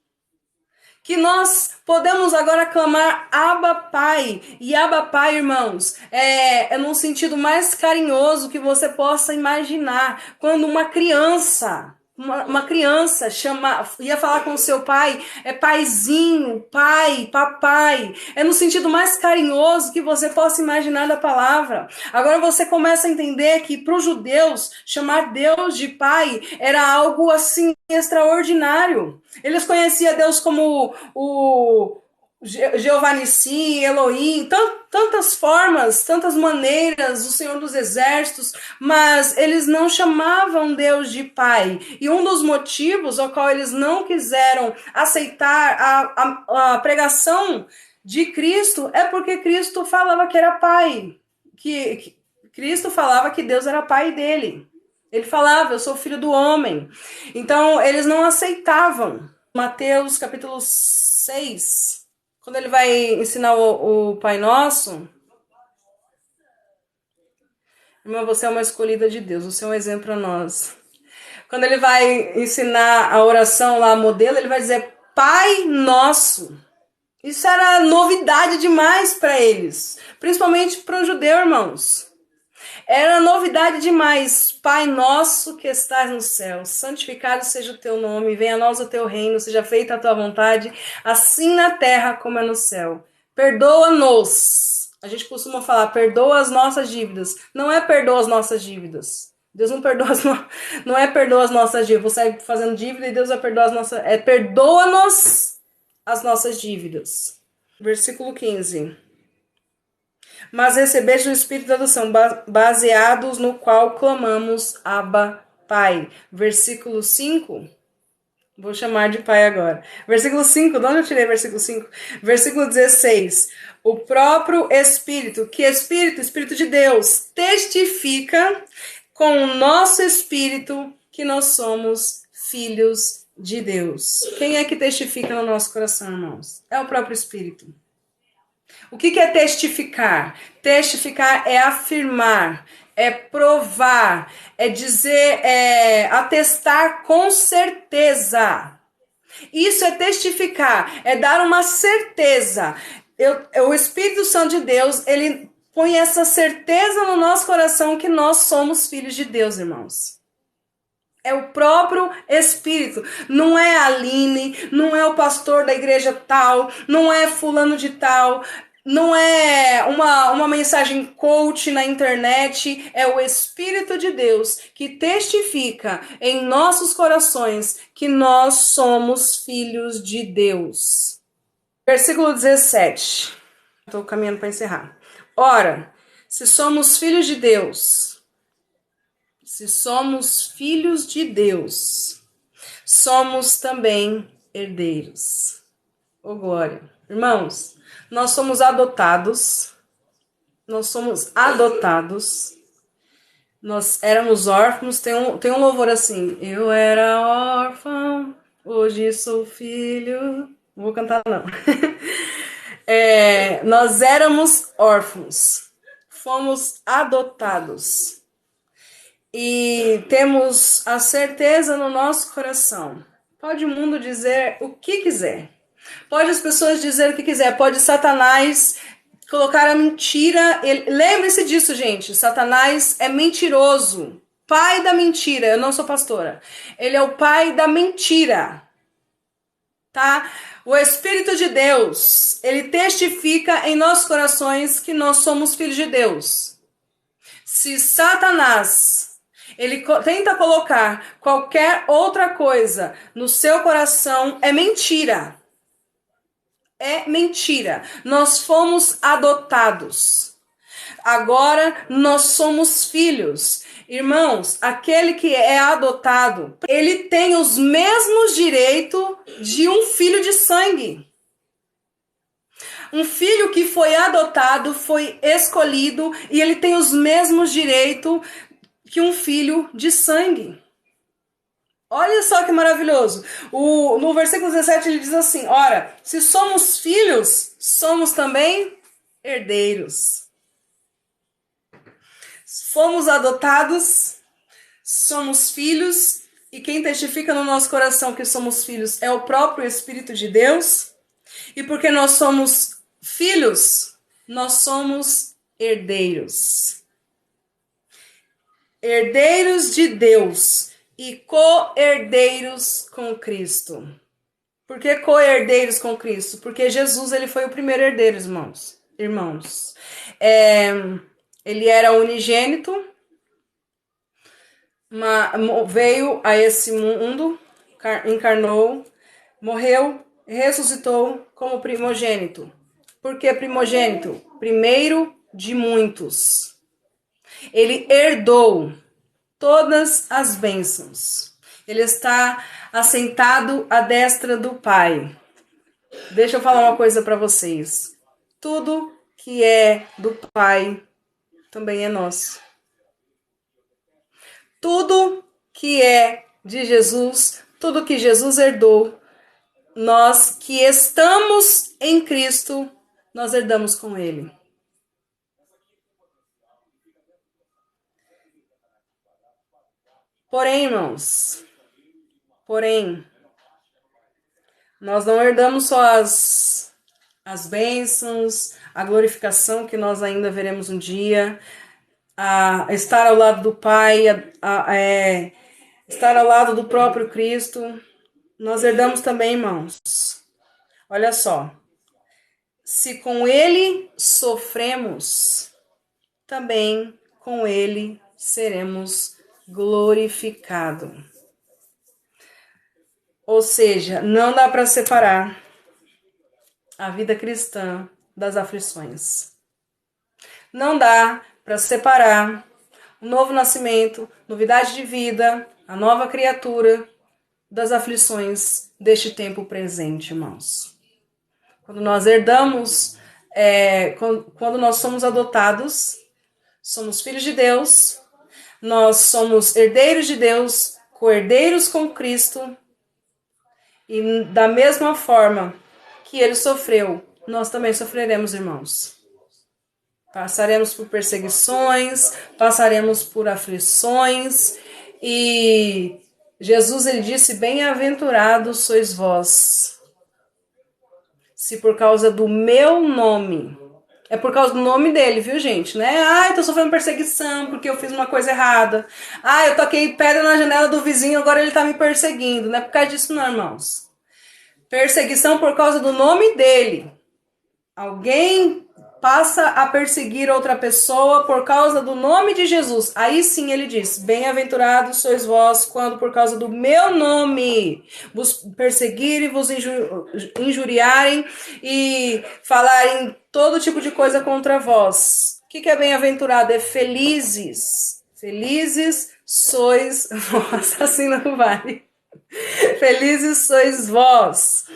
Que nós podemos agora clamar Abba Pai. E Abba Pai, irmãos, é num sentido mais carinhoso que você possa imaginar. Quando uma criança ia falar com o seu pai, paizinho, pai, papai. É no sentido mais carinhoso que você possa imaginar da palavra. Agora você começa a entender que para os judeus, chamar Deus de pai era algo assim extraordinário. Eles conheciam Deus como o Jeová Nissi, Elohim, tantas formas, tantas maneiras, o Senhor dos Exércitos, mas eles não chamavam Deus de Pai. E um dos motivos ao qual eles não quiseram aceitar a pregação de Cristo é porque Cristo falava que era Pai, que Cristo falava que Deus era Pai dele. Ele falava, eu sou filho do homem. Então, eles não aceitavam. Mateus capítulo 6... Quando ele vai ensinar o Pai Nosso, irmã, você é uma escolhida de Deus, você é um exemplo para nós. Quando ele vai ensinar a oração lá, modelo, ele vai dizer Pai Nosso. Isso era novidade demais para eles, principalmente para o judeu, irmãos. Era novidade demais. Pai nosso que estás no céu, santificado seja o teu nome, venha a nós o teu reino, seja feita a tua vontade, assim na terra como é no céu. Perdoa-nos. A gente costuma falar, perdoa as nossas dívidas. Não é perdoa as nossas dívidas. Deus não perdoa não é perdoa as nossas dívidas. Você sai fazendo dívida e Deus vai perdoar as nossas... perdoa-nos as nossas dívidas. Versículo 15. Mas recebeste o Espírito da adoção, baseados no qual clamamos Abba, Pai. Versículo 5. Vou chamar de Pai agora. Versículo 5, de onde eu tirei versículo 5? Versículo 16. O próprio Espírito, que Espírito? Espírito de Deus, testifica com o nosso Espírito que nós somos filhos de Deus. Quem é que testifica no nosso coração, irmãos? É o próprio Espírito. O que é testificar? Testificar é afirmar, é provar, é dizer, atestar com certeza. Isso é testificar, é dar uma certeza. O Espírito Santo de Deus, ele põe essa certeza no nosso coração que nós somos filhos de Deus, irmãos. É o próprio Espírito, não é a Aline, não é o pastor da igreja tal, não é fulano de tal. Não é uma mensagem coach na internet, é o Espírito de Deus que testifica em nossos corações que nós somos filhos de Deus. Versículo 17. Estou caminhando para encerrar. Ora, se somos filhos de Deus, somos também herdeiros. Ô glória. Irmãos, nós somos adotados. Nós éramos órfãos. Tem um louvor assim. Eu era órfão, hoje sou filho. Não vou cantar, não. Nós éramos órfãos. Fomos adotados. E temos a certeza no nosso coração. Pode o mundo dizer o que quiser. Pode as pessoas dizer o que quiser. Pode Satanás colocar a mentira. Lembre-se disso, gente. Satanás é mentiroso. Pai da mentira. Eu não sou pastora. Ele é o pai da mentira. Tá? O Espírito de Deus, ele testifica em nossos corações que nós somos filhos de Deus. Se Satanás, ele tenta colocar qualquer outra coisa no seu coração, é mentira. É mentira. Nós fomos adotados. Agora nós somos filhos. Irmãos, aquele que é adotado, ele tem os mesmos direitos de um filho de sangue. Um filho que foi adotado, foi escolhido, e ele tem os mesmos direitos que um filho de sangue. Olha só que maravilhoso. No versículo 17 ele diz assim, ora, se somos filhos, somos também herdeiros. Fomos adotados, somos filhos, e quem testifica no nosso coração que somos filhos é o próprio Espírito de Deus. E porque nós somos filhos, nós somos herdeiros. Herdeiros de Deus e co-herdeiros com Cristo. Por que co-herdeiros com Cristo? Porque Jesus, ele foi o primeiro herdeiro, irmãos. Ele era unigênito, veio a esse mundo, encarnou, morreu, ressuscitou como primogênito. Por que primogênito? Primeiro de muitos. Ele herdou todas as bênçãos. Ele está assentado à destra do Pai. Deixa eu falar uma coisa para vocês. Tudo que é do Pai também é nosso. Tudo que é de Jesus, tudo que Jesus herdou, nós que estamos em Cristo, nós herdamos com Ele. Porém, irmãos, nós não herdamos só as bênçãos, a glorificação que nós ainda veremos um dia, a estar ao lado do Pai, estar ao lado do próprio Cristo. Nós herdamos também, irmãos. Olha só. Se com Ele sofremos, também com Ele seremos glorificados. Ou seja, não dá para separar a vida cristã das aflições. Não dá para separar o novo nascimento, novidade de vida, a nova criatura das aflições deste tempo presente, irmãos. Quando nós herdamos, quando nós somos adotados, somos filhos de Deus, nós somos herdeiros de Deus, co-herdeiros com Cristo, e da mesma forma que Ele sofreu, nós também sofreremos, irmãos. Passaremos por perseguições, passaremos por aflições, e Jesus, ele disse, bem-aventurados sois vós, se por causa do meu nome, é por causa do nome dele, viu, gente, né? Eu tô sofrendo perseguição porque eu fiz uma coisa errada. Eu toquei pedra na janela do vizinho, agora ele tá me perseguindo. Não é por causa disso não, irmãos. Perseguição por causa do nome dele. Alguém passa a perseguir outra pessoa por causa do nome de Jesus. Aí sim ele diz: bem-aventurados sois vós quando por causa do meu nome vos perseguirem, vos injuriarem e falarem todo tipo de coisa contra vós. O que é bem-aventurado? É felizes. Felizes sois vós. Assim não vale. Felizes sois vós.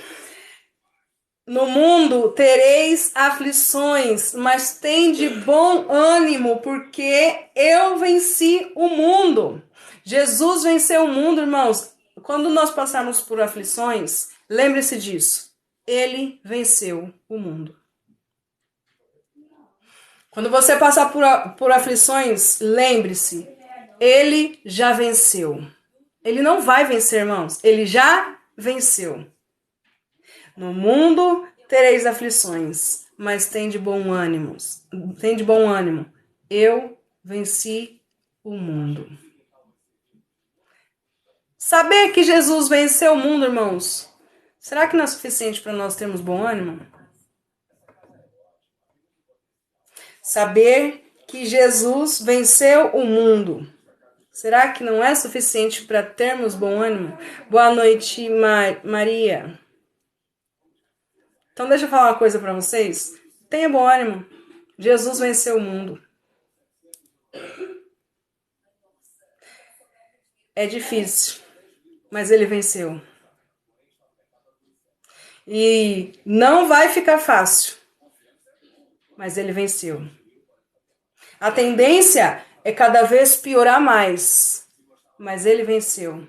No mundo tereis aflições, mas tende bom ânimo, porque eu venci o mundo. Jesus venceu o mundo, irmãos. Quando nós passarmos por aflições, lembre-se disso. Ele venceu o mundo. Quando você passar por aflições, lembre-se. Ele já venceu. Ele não vai vencer, irmãos. Ele já venceu. No mundo tereis aflições, mas tende bom ânimo. Tende bom ânimo. Eu venci o mundo. Saber que Jesus venceu o mundo, irmãos, será que não é suficiente para nós termos bom ânimo? Saber que Jesus venceu o mundo, será que não é suficiente para termos bom ânimo? Boa noite, Maria. Então deixa eu falar uma coisa para vocês. Tenha bom ânimo. Jesus venceu o mundo. É difícil, mas ele venceu. E não vai ficar fácil, mas ele venceu. A tendência é cada vez piorar mais, mas ele venceu.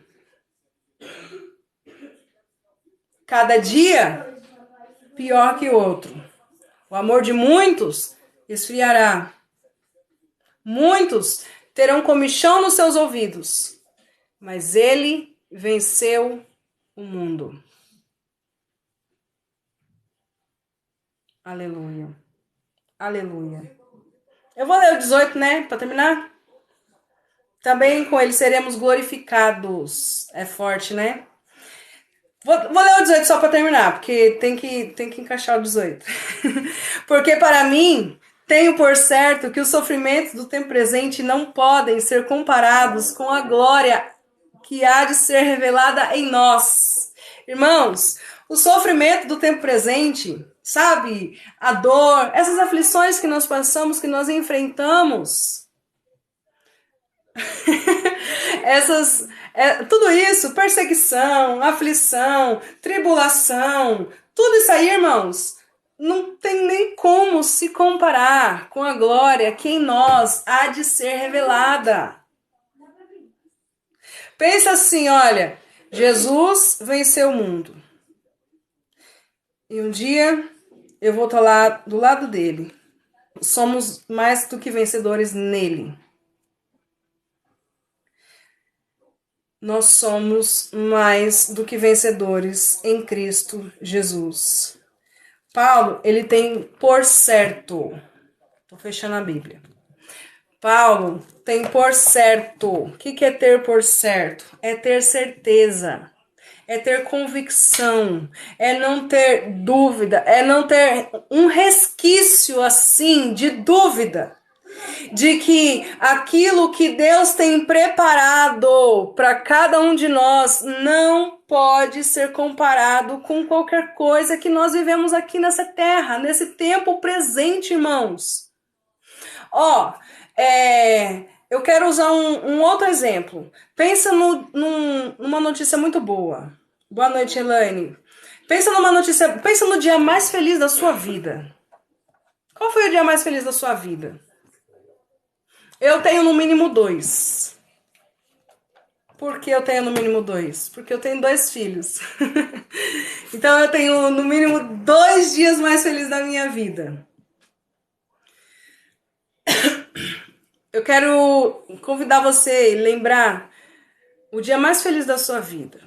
Cada dia pior que o outro. O amor de muitos esfriará. Muitos terão comichão nos seus ouvidos, mas ele venceu o mundo. Aleluia. Aleluia. Eu vou ler o 18, né? Para terminar. Também com ele seremos glorificados. É forte, né? Vou ler o 18 só para terminar, porque tem que encaixar o 18. Porque para mim, tenho por certo que os sofrimentos do tempo presente não podem ser comparados com a glória que há de ser revelada em nós. Irmãos, o sofrimento do tempo presente, sabe? A dor, essas aflições que nós passamos, que nós enfrentamos. Tudo isso, perseguição, aflição, tribulação, tudo isso aí, irmãos, não tem nem como se comparar com a glória que em nós há de ser revelada. Pensa assim, olha, Jesus venceu o mundo. E um dia eu vou estar lá do lado dele. Somos mais do que vencedores nele. Nós somos mais do que vencedores em Cristo Jesus. Paulo, ele tem por certo. Estou fechando a Bíblia. Paulo tem por certo. O que é ter por certo? É ter certeza. É ter convicção. É não ter dúvida. É não ter um resquício assim de dúvida. De que aquilo que Deus tem preparado para cada um de nós não pode ser comparado com qualquer coisa que nós vivemos aqui nessa terra, nesse tempo presente, irmãos. Eu quero usar um outro exemplo. Pensa numa notícia muito boa. Boa noite, Elaine. Pensa no dia mais feliz da sua vida. Qual foi o dia mais feliz da sua vida? Eu tenho no mínimo 2. Por que eu tenho no mínimo 2? Porque eu tenho 2 filhos. Então eu tenho no mínimo 2 dias mais felizes da minha vida. Eu quero convidar você a lembrar o dia mais feliz da sua vida.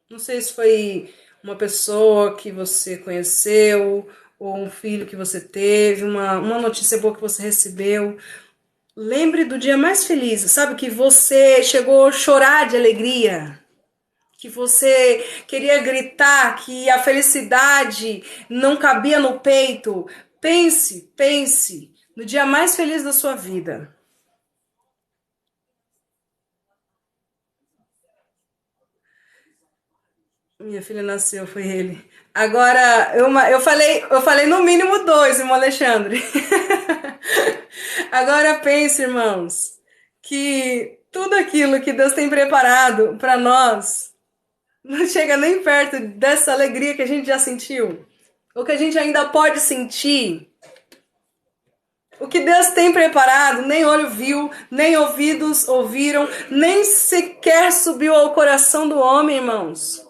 Não sei se foi uma pessoa que você conheceu, ou um filho que você teve, uma notícia boa que você recebeu. Lembre do dia mais feliz, sabe? Que você chegou a chorar de alegria, que você queria gritar, que a felicidade não cabia no peito. pense no dia mais feliz da sua vida. Minha filha nasceu, foi ele. Agora, eu falei no mínimo 2, irmão Alexandre. Agora pense, irmãos, que tudo aquilo que Deus tem preparado para nós não chega nem perto dessa alegria que a gente já sentiu, ou que a gente ainda pode sentir. O que Deus tem preparado, nem olho viu, nem ouvidos ouviram, nem sequer subiu ao coração do homem, irmãos.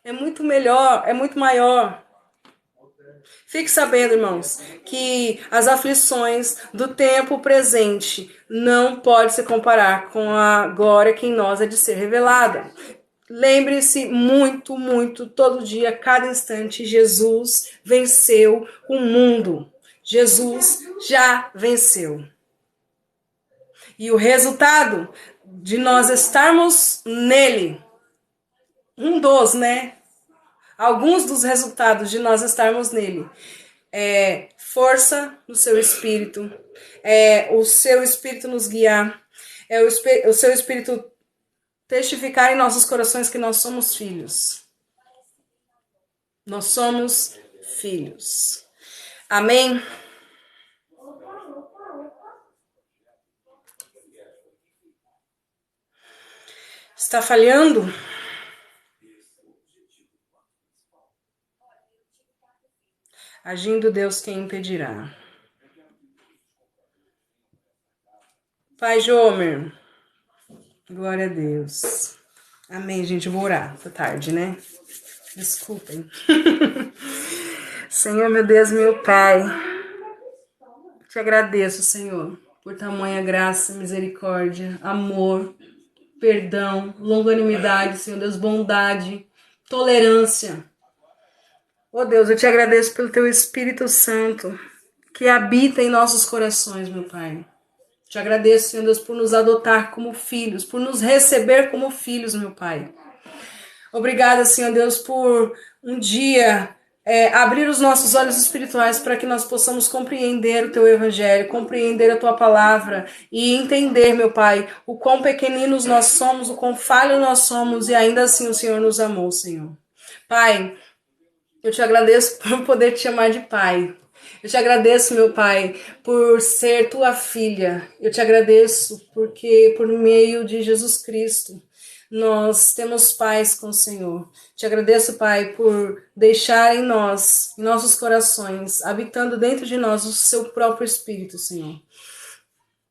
É muito melhor, é muito maior. Fique sabendo, irmãos, que as aflições do tempo presente não pode se comparar com a glória que em nós é de ser revelada. Lembre-se muito, muito, todo dia, cada instante, Jesus venceu o mundo. Jesus já venceu. E o resultado de nós estarmos nele, alguns dos resultados de nós estarmos nele é força no seu espírito, é o seu espírito nos guiar, é o seu espírito testificar em nossos corações que nós somos filhos. Nós somos filhos. Amém? Está falhando? Agindo Deus, quem impedirá? Pai Jomer, glória a Deus. Amém, gente, eu vou orar. Tá tarde, né? Desculpem. Senhor, meu Deus, meu Pai, te agradeço, Senhor, por tamanha graça, misericórdia, amor, perdão, longanimidade, Senhor Deus, bondade, tolerância. Oh Deus, eu te agradeço pelo teu Espírito Santo que habita em nossos corações, meu Pai. Te agradeço, Senhor Deus, por nos adotar como filhos, por nos receber como filhos, meu Pai. Obrigada, Senhor Deus, por um dia abrir os nossos olhos espirituais para que nós possamos compreender o teu evangelho, compreender a tua palavra e entender, meu Pai, o quão pequeninos nós somos, o quão falhos nós somos e ainda assim o Senhor nos amou, Senhor. Pai, eu te agradeço por poder te chamar de Pai. Eu te agradeço, meu Pai, por ser tua filha. Eu te agradeço porque por meio de Jesus Cristo nós temos paz com o Senhor. Te agradeço, Pai, por deixar em nós, em nossos corações, habitando dentro de nós o seu próprio Espírito, Senhor.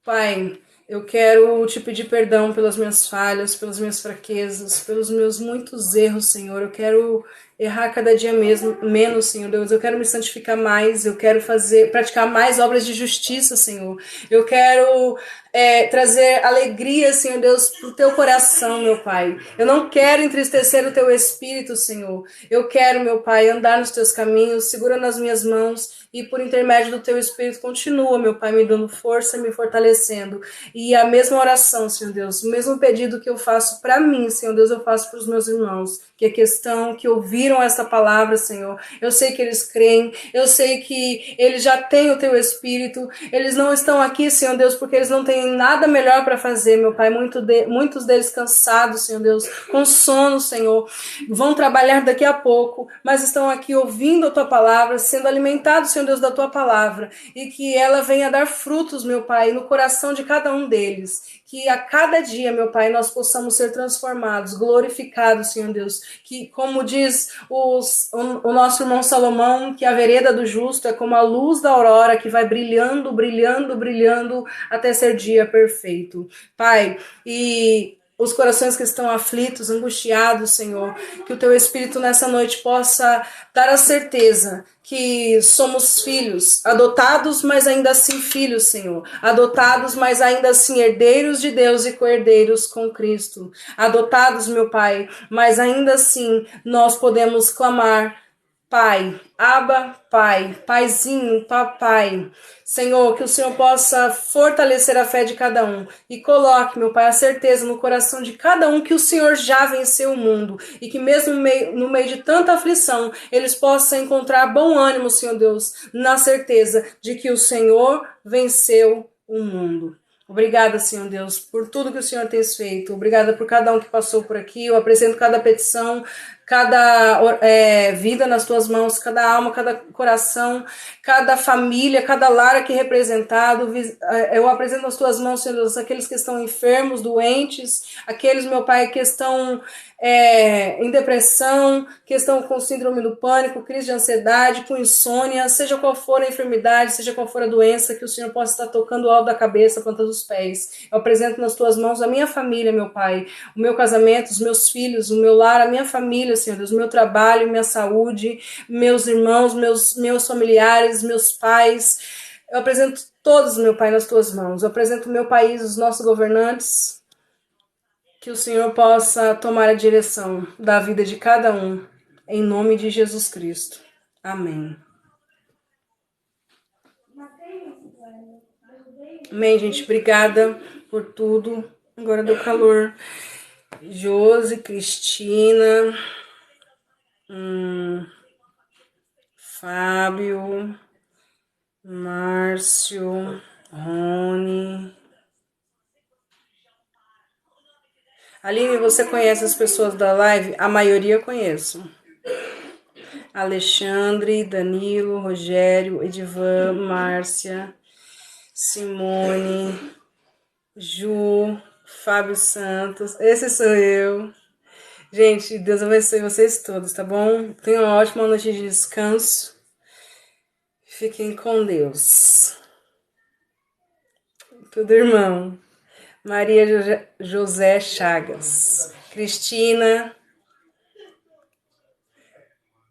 Pai, eu quero te pedir perdão pelas minhas falhas, pelas minhas fraquezas, pelos meus muitos erros, Senhor. Eu quero errar cada dia menos, Senhor Deus. Eu quero me santificar mais, eu quero praticar mais obras de justiça, Senhor. Eu quero trazer alegria, Senhor Deus, pro teu coração, meu Pai. Eu não quero entristecer o teu espírito, Senhor. Eu quero, meu Pai, andar nos teus caminhos, segura nas minhas mãos e por intermédio do teu espírito continua, meu Pai, me dando força, me fortalecendo. E a mesma oração, Senhor Deus, o mesmo pedido que eu faço para mim, Senhor Deus, eu faço para os meus irmãos, que é questão que ouviram essa palavra, Senhor. Eu sei que eles creem, eu sei que eles já têm o teu espírito, eles não estão aqui, Senhor Deus, porque eles não têm nada melhor para fazer, meu Pai. Muitos deles cansados, Senhor Deus, com sono, Senhor, vão trabalhar daqui a pouco, mas estão aqui ouvindo a tua palavra, sendo alimentados, Senhor Deus, da tua palavra, e que ela venha dar frutos, meu Pai, no coração de cada um deles. Que a cada dia, meu Pai, nós possamos ser transformados, glorificados, Senhor Deus. Que, como diz o nosso irmão Salomão, que a vereda do justo é como a luz da aurora que vai brilhando, brilhando, brilhando até ser dia perfeito. Pai, e os corações que estão aflitos, angustiados, Senhor, que o teu Espírito nessa noite possa dar a certeza que somos filhos, adotados, mas ainda assim filhos, Senhor. Adotados, mas ainda assim herdeiros de Deus e co-herdeiros com Cristo. Adotados, meu Pai, mas ainda assim nós podemos clamar Pai, Abba, Pai, Paizinho, Papai. Senhor, que o Senhor possa fortalecer a fé de cada um e coloque, meu Pai, a certeza no coração de cada um que o Senhor já venceu o mundo e que mesmo no meio de tanta aflição, eles possam encontrar bom ânimo, Senhor Deus, na certeza de que o Senhor venceu o mundo. Obrigada, Senhor Deus, por tudo que o Senhor tem feito. Obrigada por cada um que passou por aqui. Eu apresento cada petição, cada vida nas tuas mãos, cada alma, cada coração, cada família, cada lar aqui representado. Eu apresento nas tuas mãos, Senhor Deus, aqueles que estão enfermos, doentes, aqueles, meu Pai, que estão em depressão, que estão com síndrome do pânico, crise de ansiedade, com insônia, seja qual for a enfermidade, seja qual for a doença, que o Senhor possa estar tocando o alto da cabeça, ponta dos pés. Eu apresento nas tuas mãos a minha família, meu Pai, o meu casamento, os meus filhos, o meu lar, a minha família, Senhor Deus, o meu trabalho, minha saúde, meus irmãos, meus familiares, meus pais. Eu apresento todos, meu Pai, nas tuas mãos. Eu apresento o meu país, os nossos governantes. Que o Senhor possa tomar a direção da vida de cada um, em nome de Jesus Cristo. Amém. Amém, gente. Obrigada por tudo. Agora deu calor. Josi, Cristina, Fábio, Márcio, Rony. Aline, você conhece as pessoas da live? A maioria eu conheço. Alexandre, Danilo, Rogério, Edivan, Márcia, Simone, Ju, Fábio Santos. Esse sou eu. Gente, Deus abençoe vocês todos, tá bom? Tenham uma ótima noite de descanso. Fiquem com Deus. Tudo irmão. Maria José Chagas. Cristina.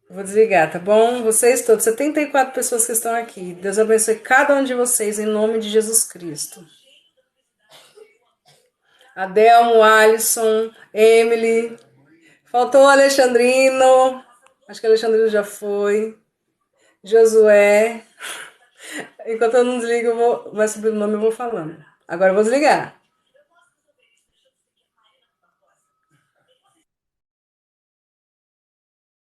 Vou desligar, tá bom? Vocês todos, 74 pessoas que estão aqui. Deus abençoe cada um de vocês em nome de Jesus Cristo. Adelmo, Alisson, Emily. Faltou o Alexandrino. Acho que o Alexandrino já foi. Josué. Enquanto eu não desligo, vai subir o nome e eu vou falando. Agora eu vou desligar.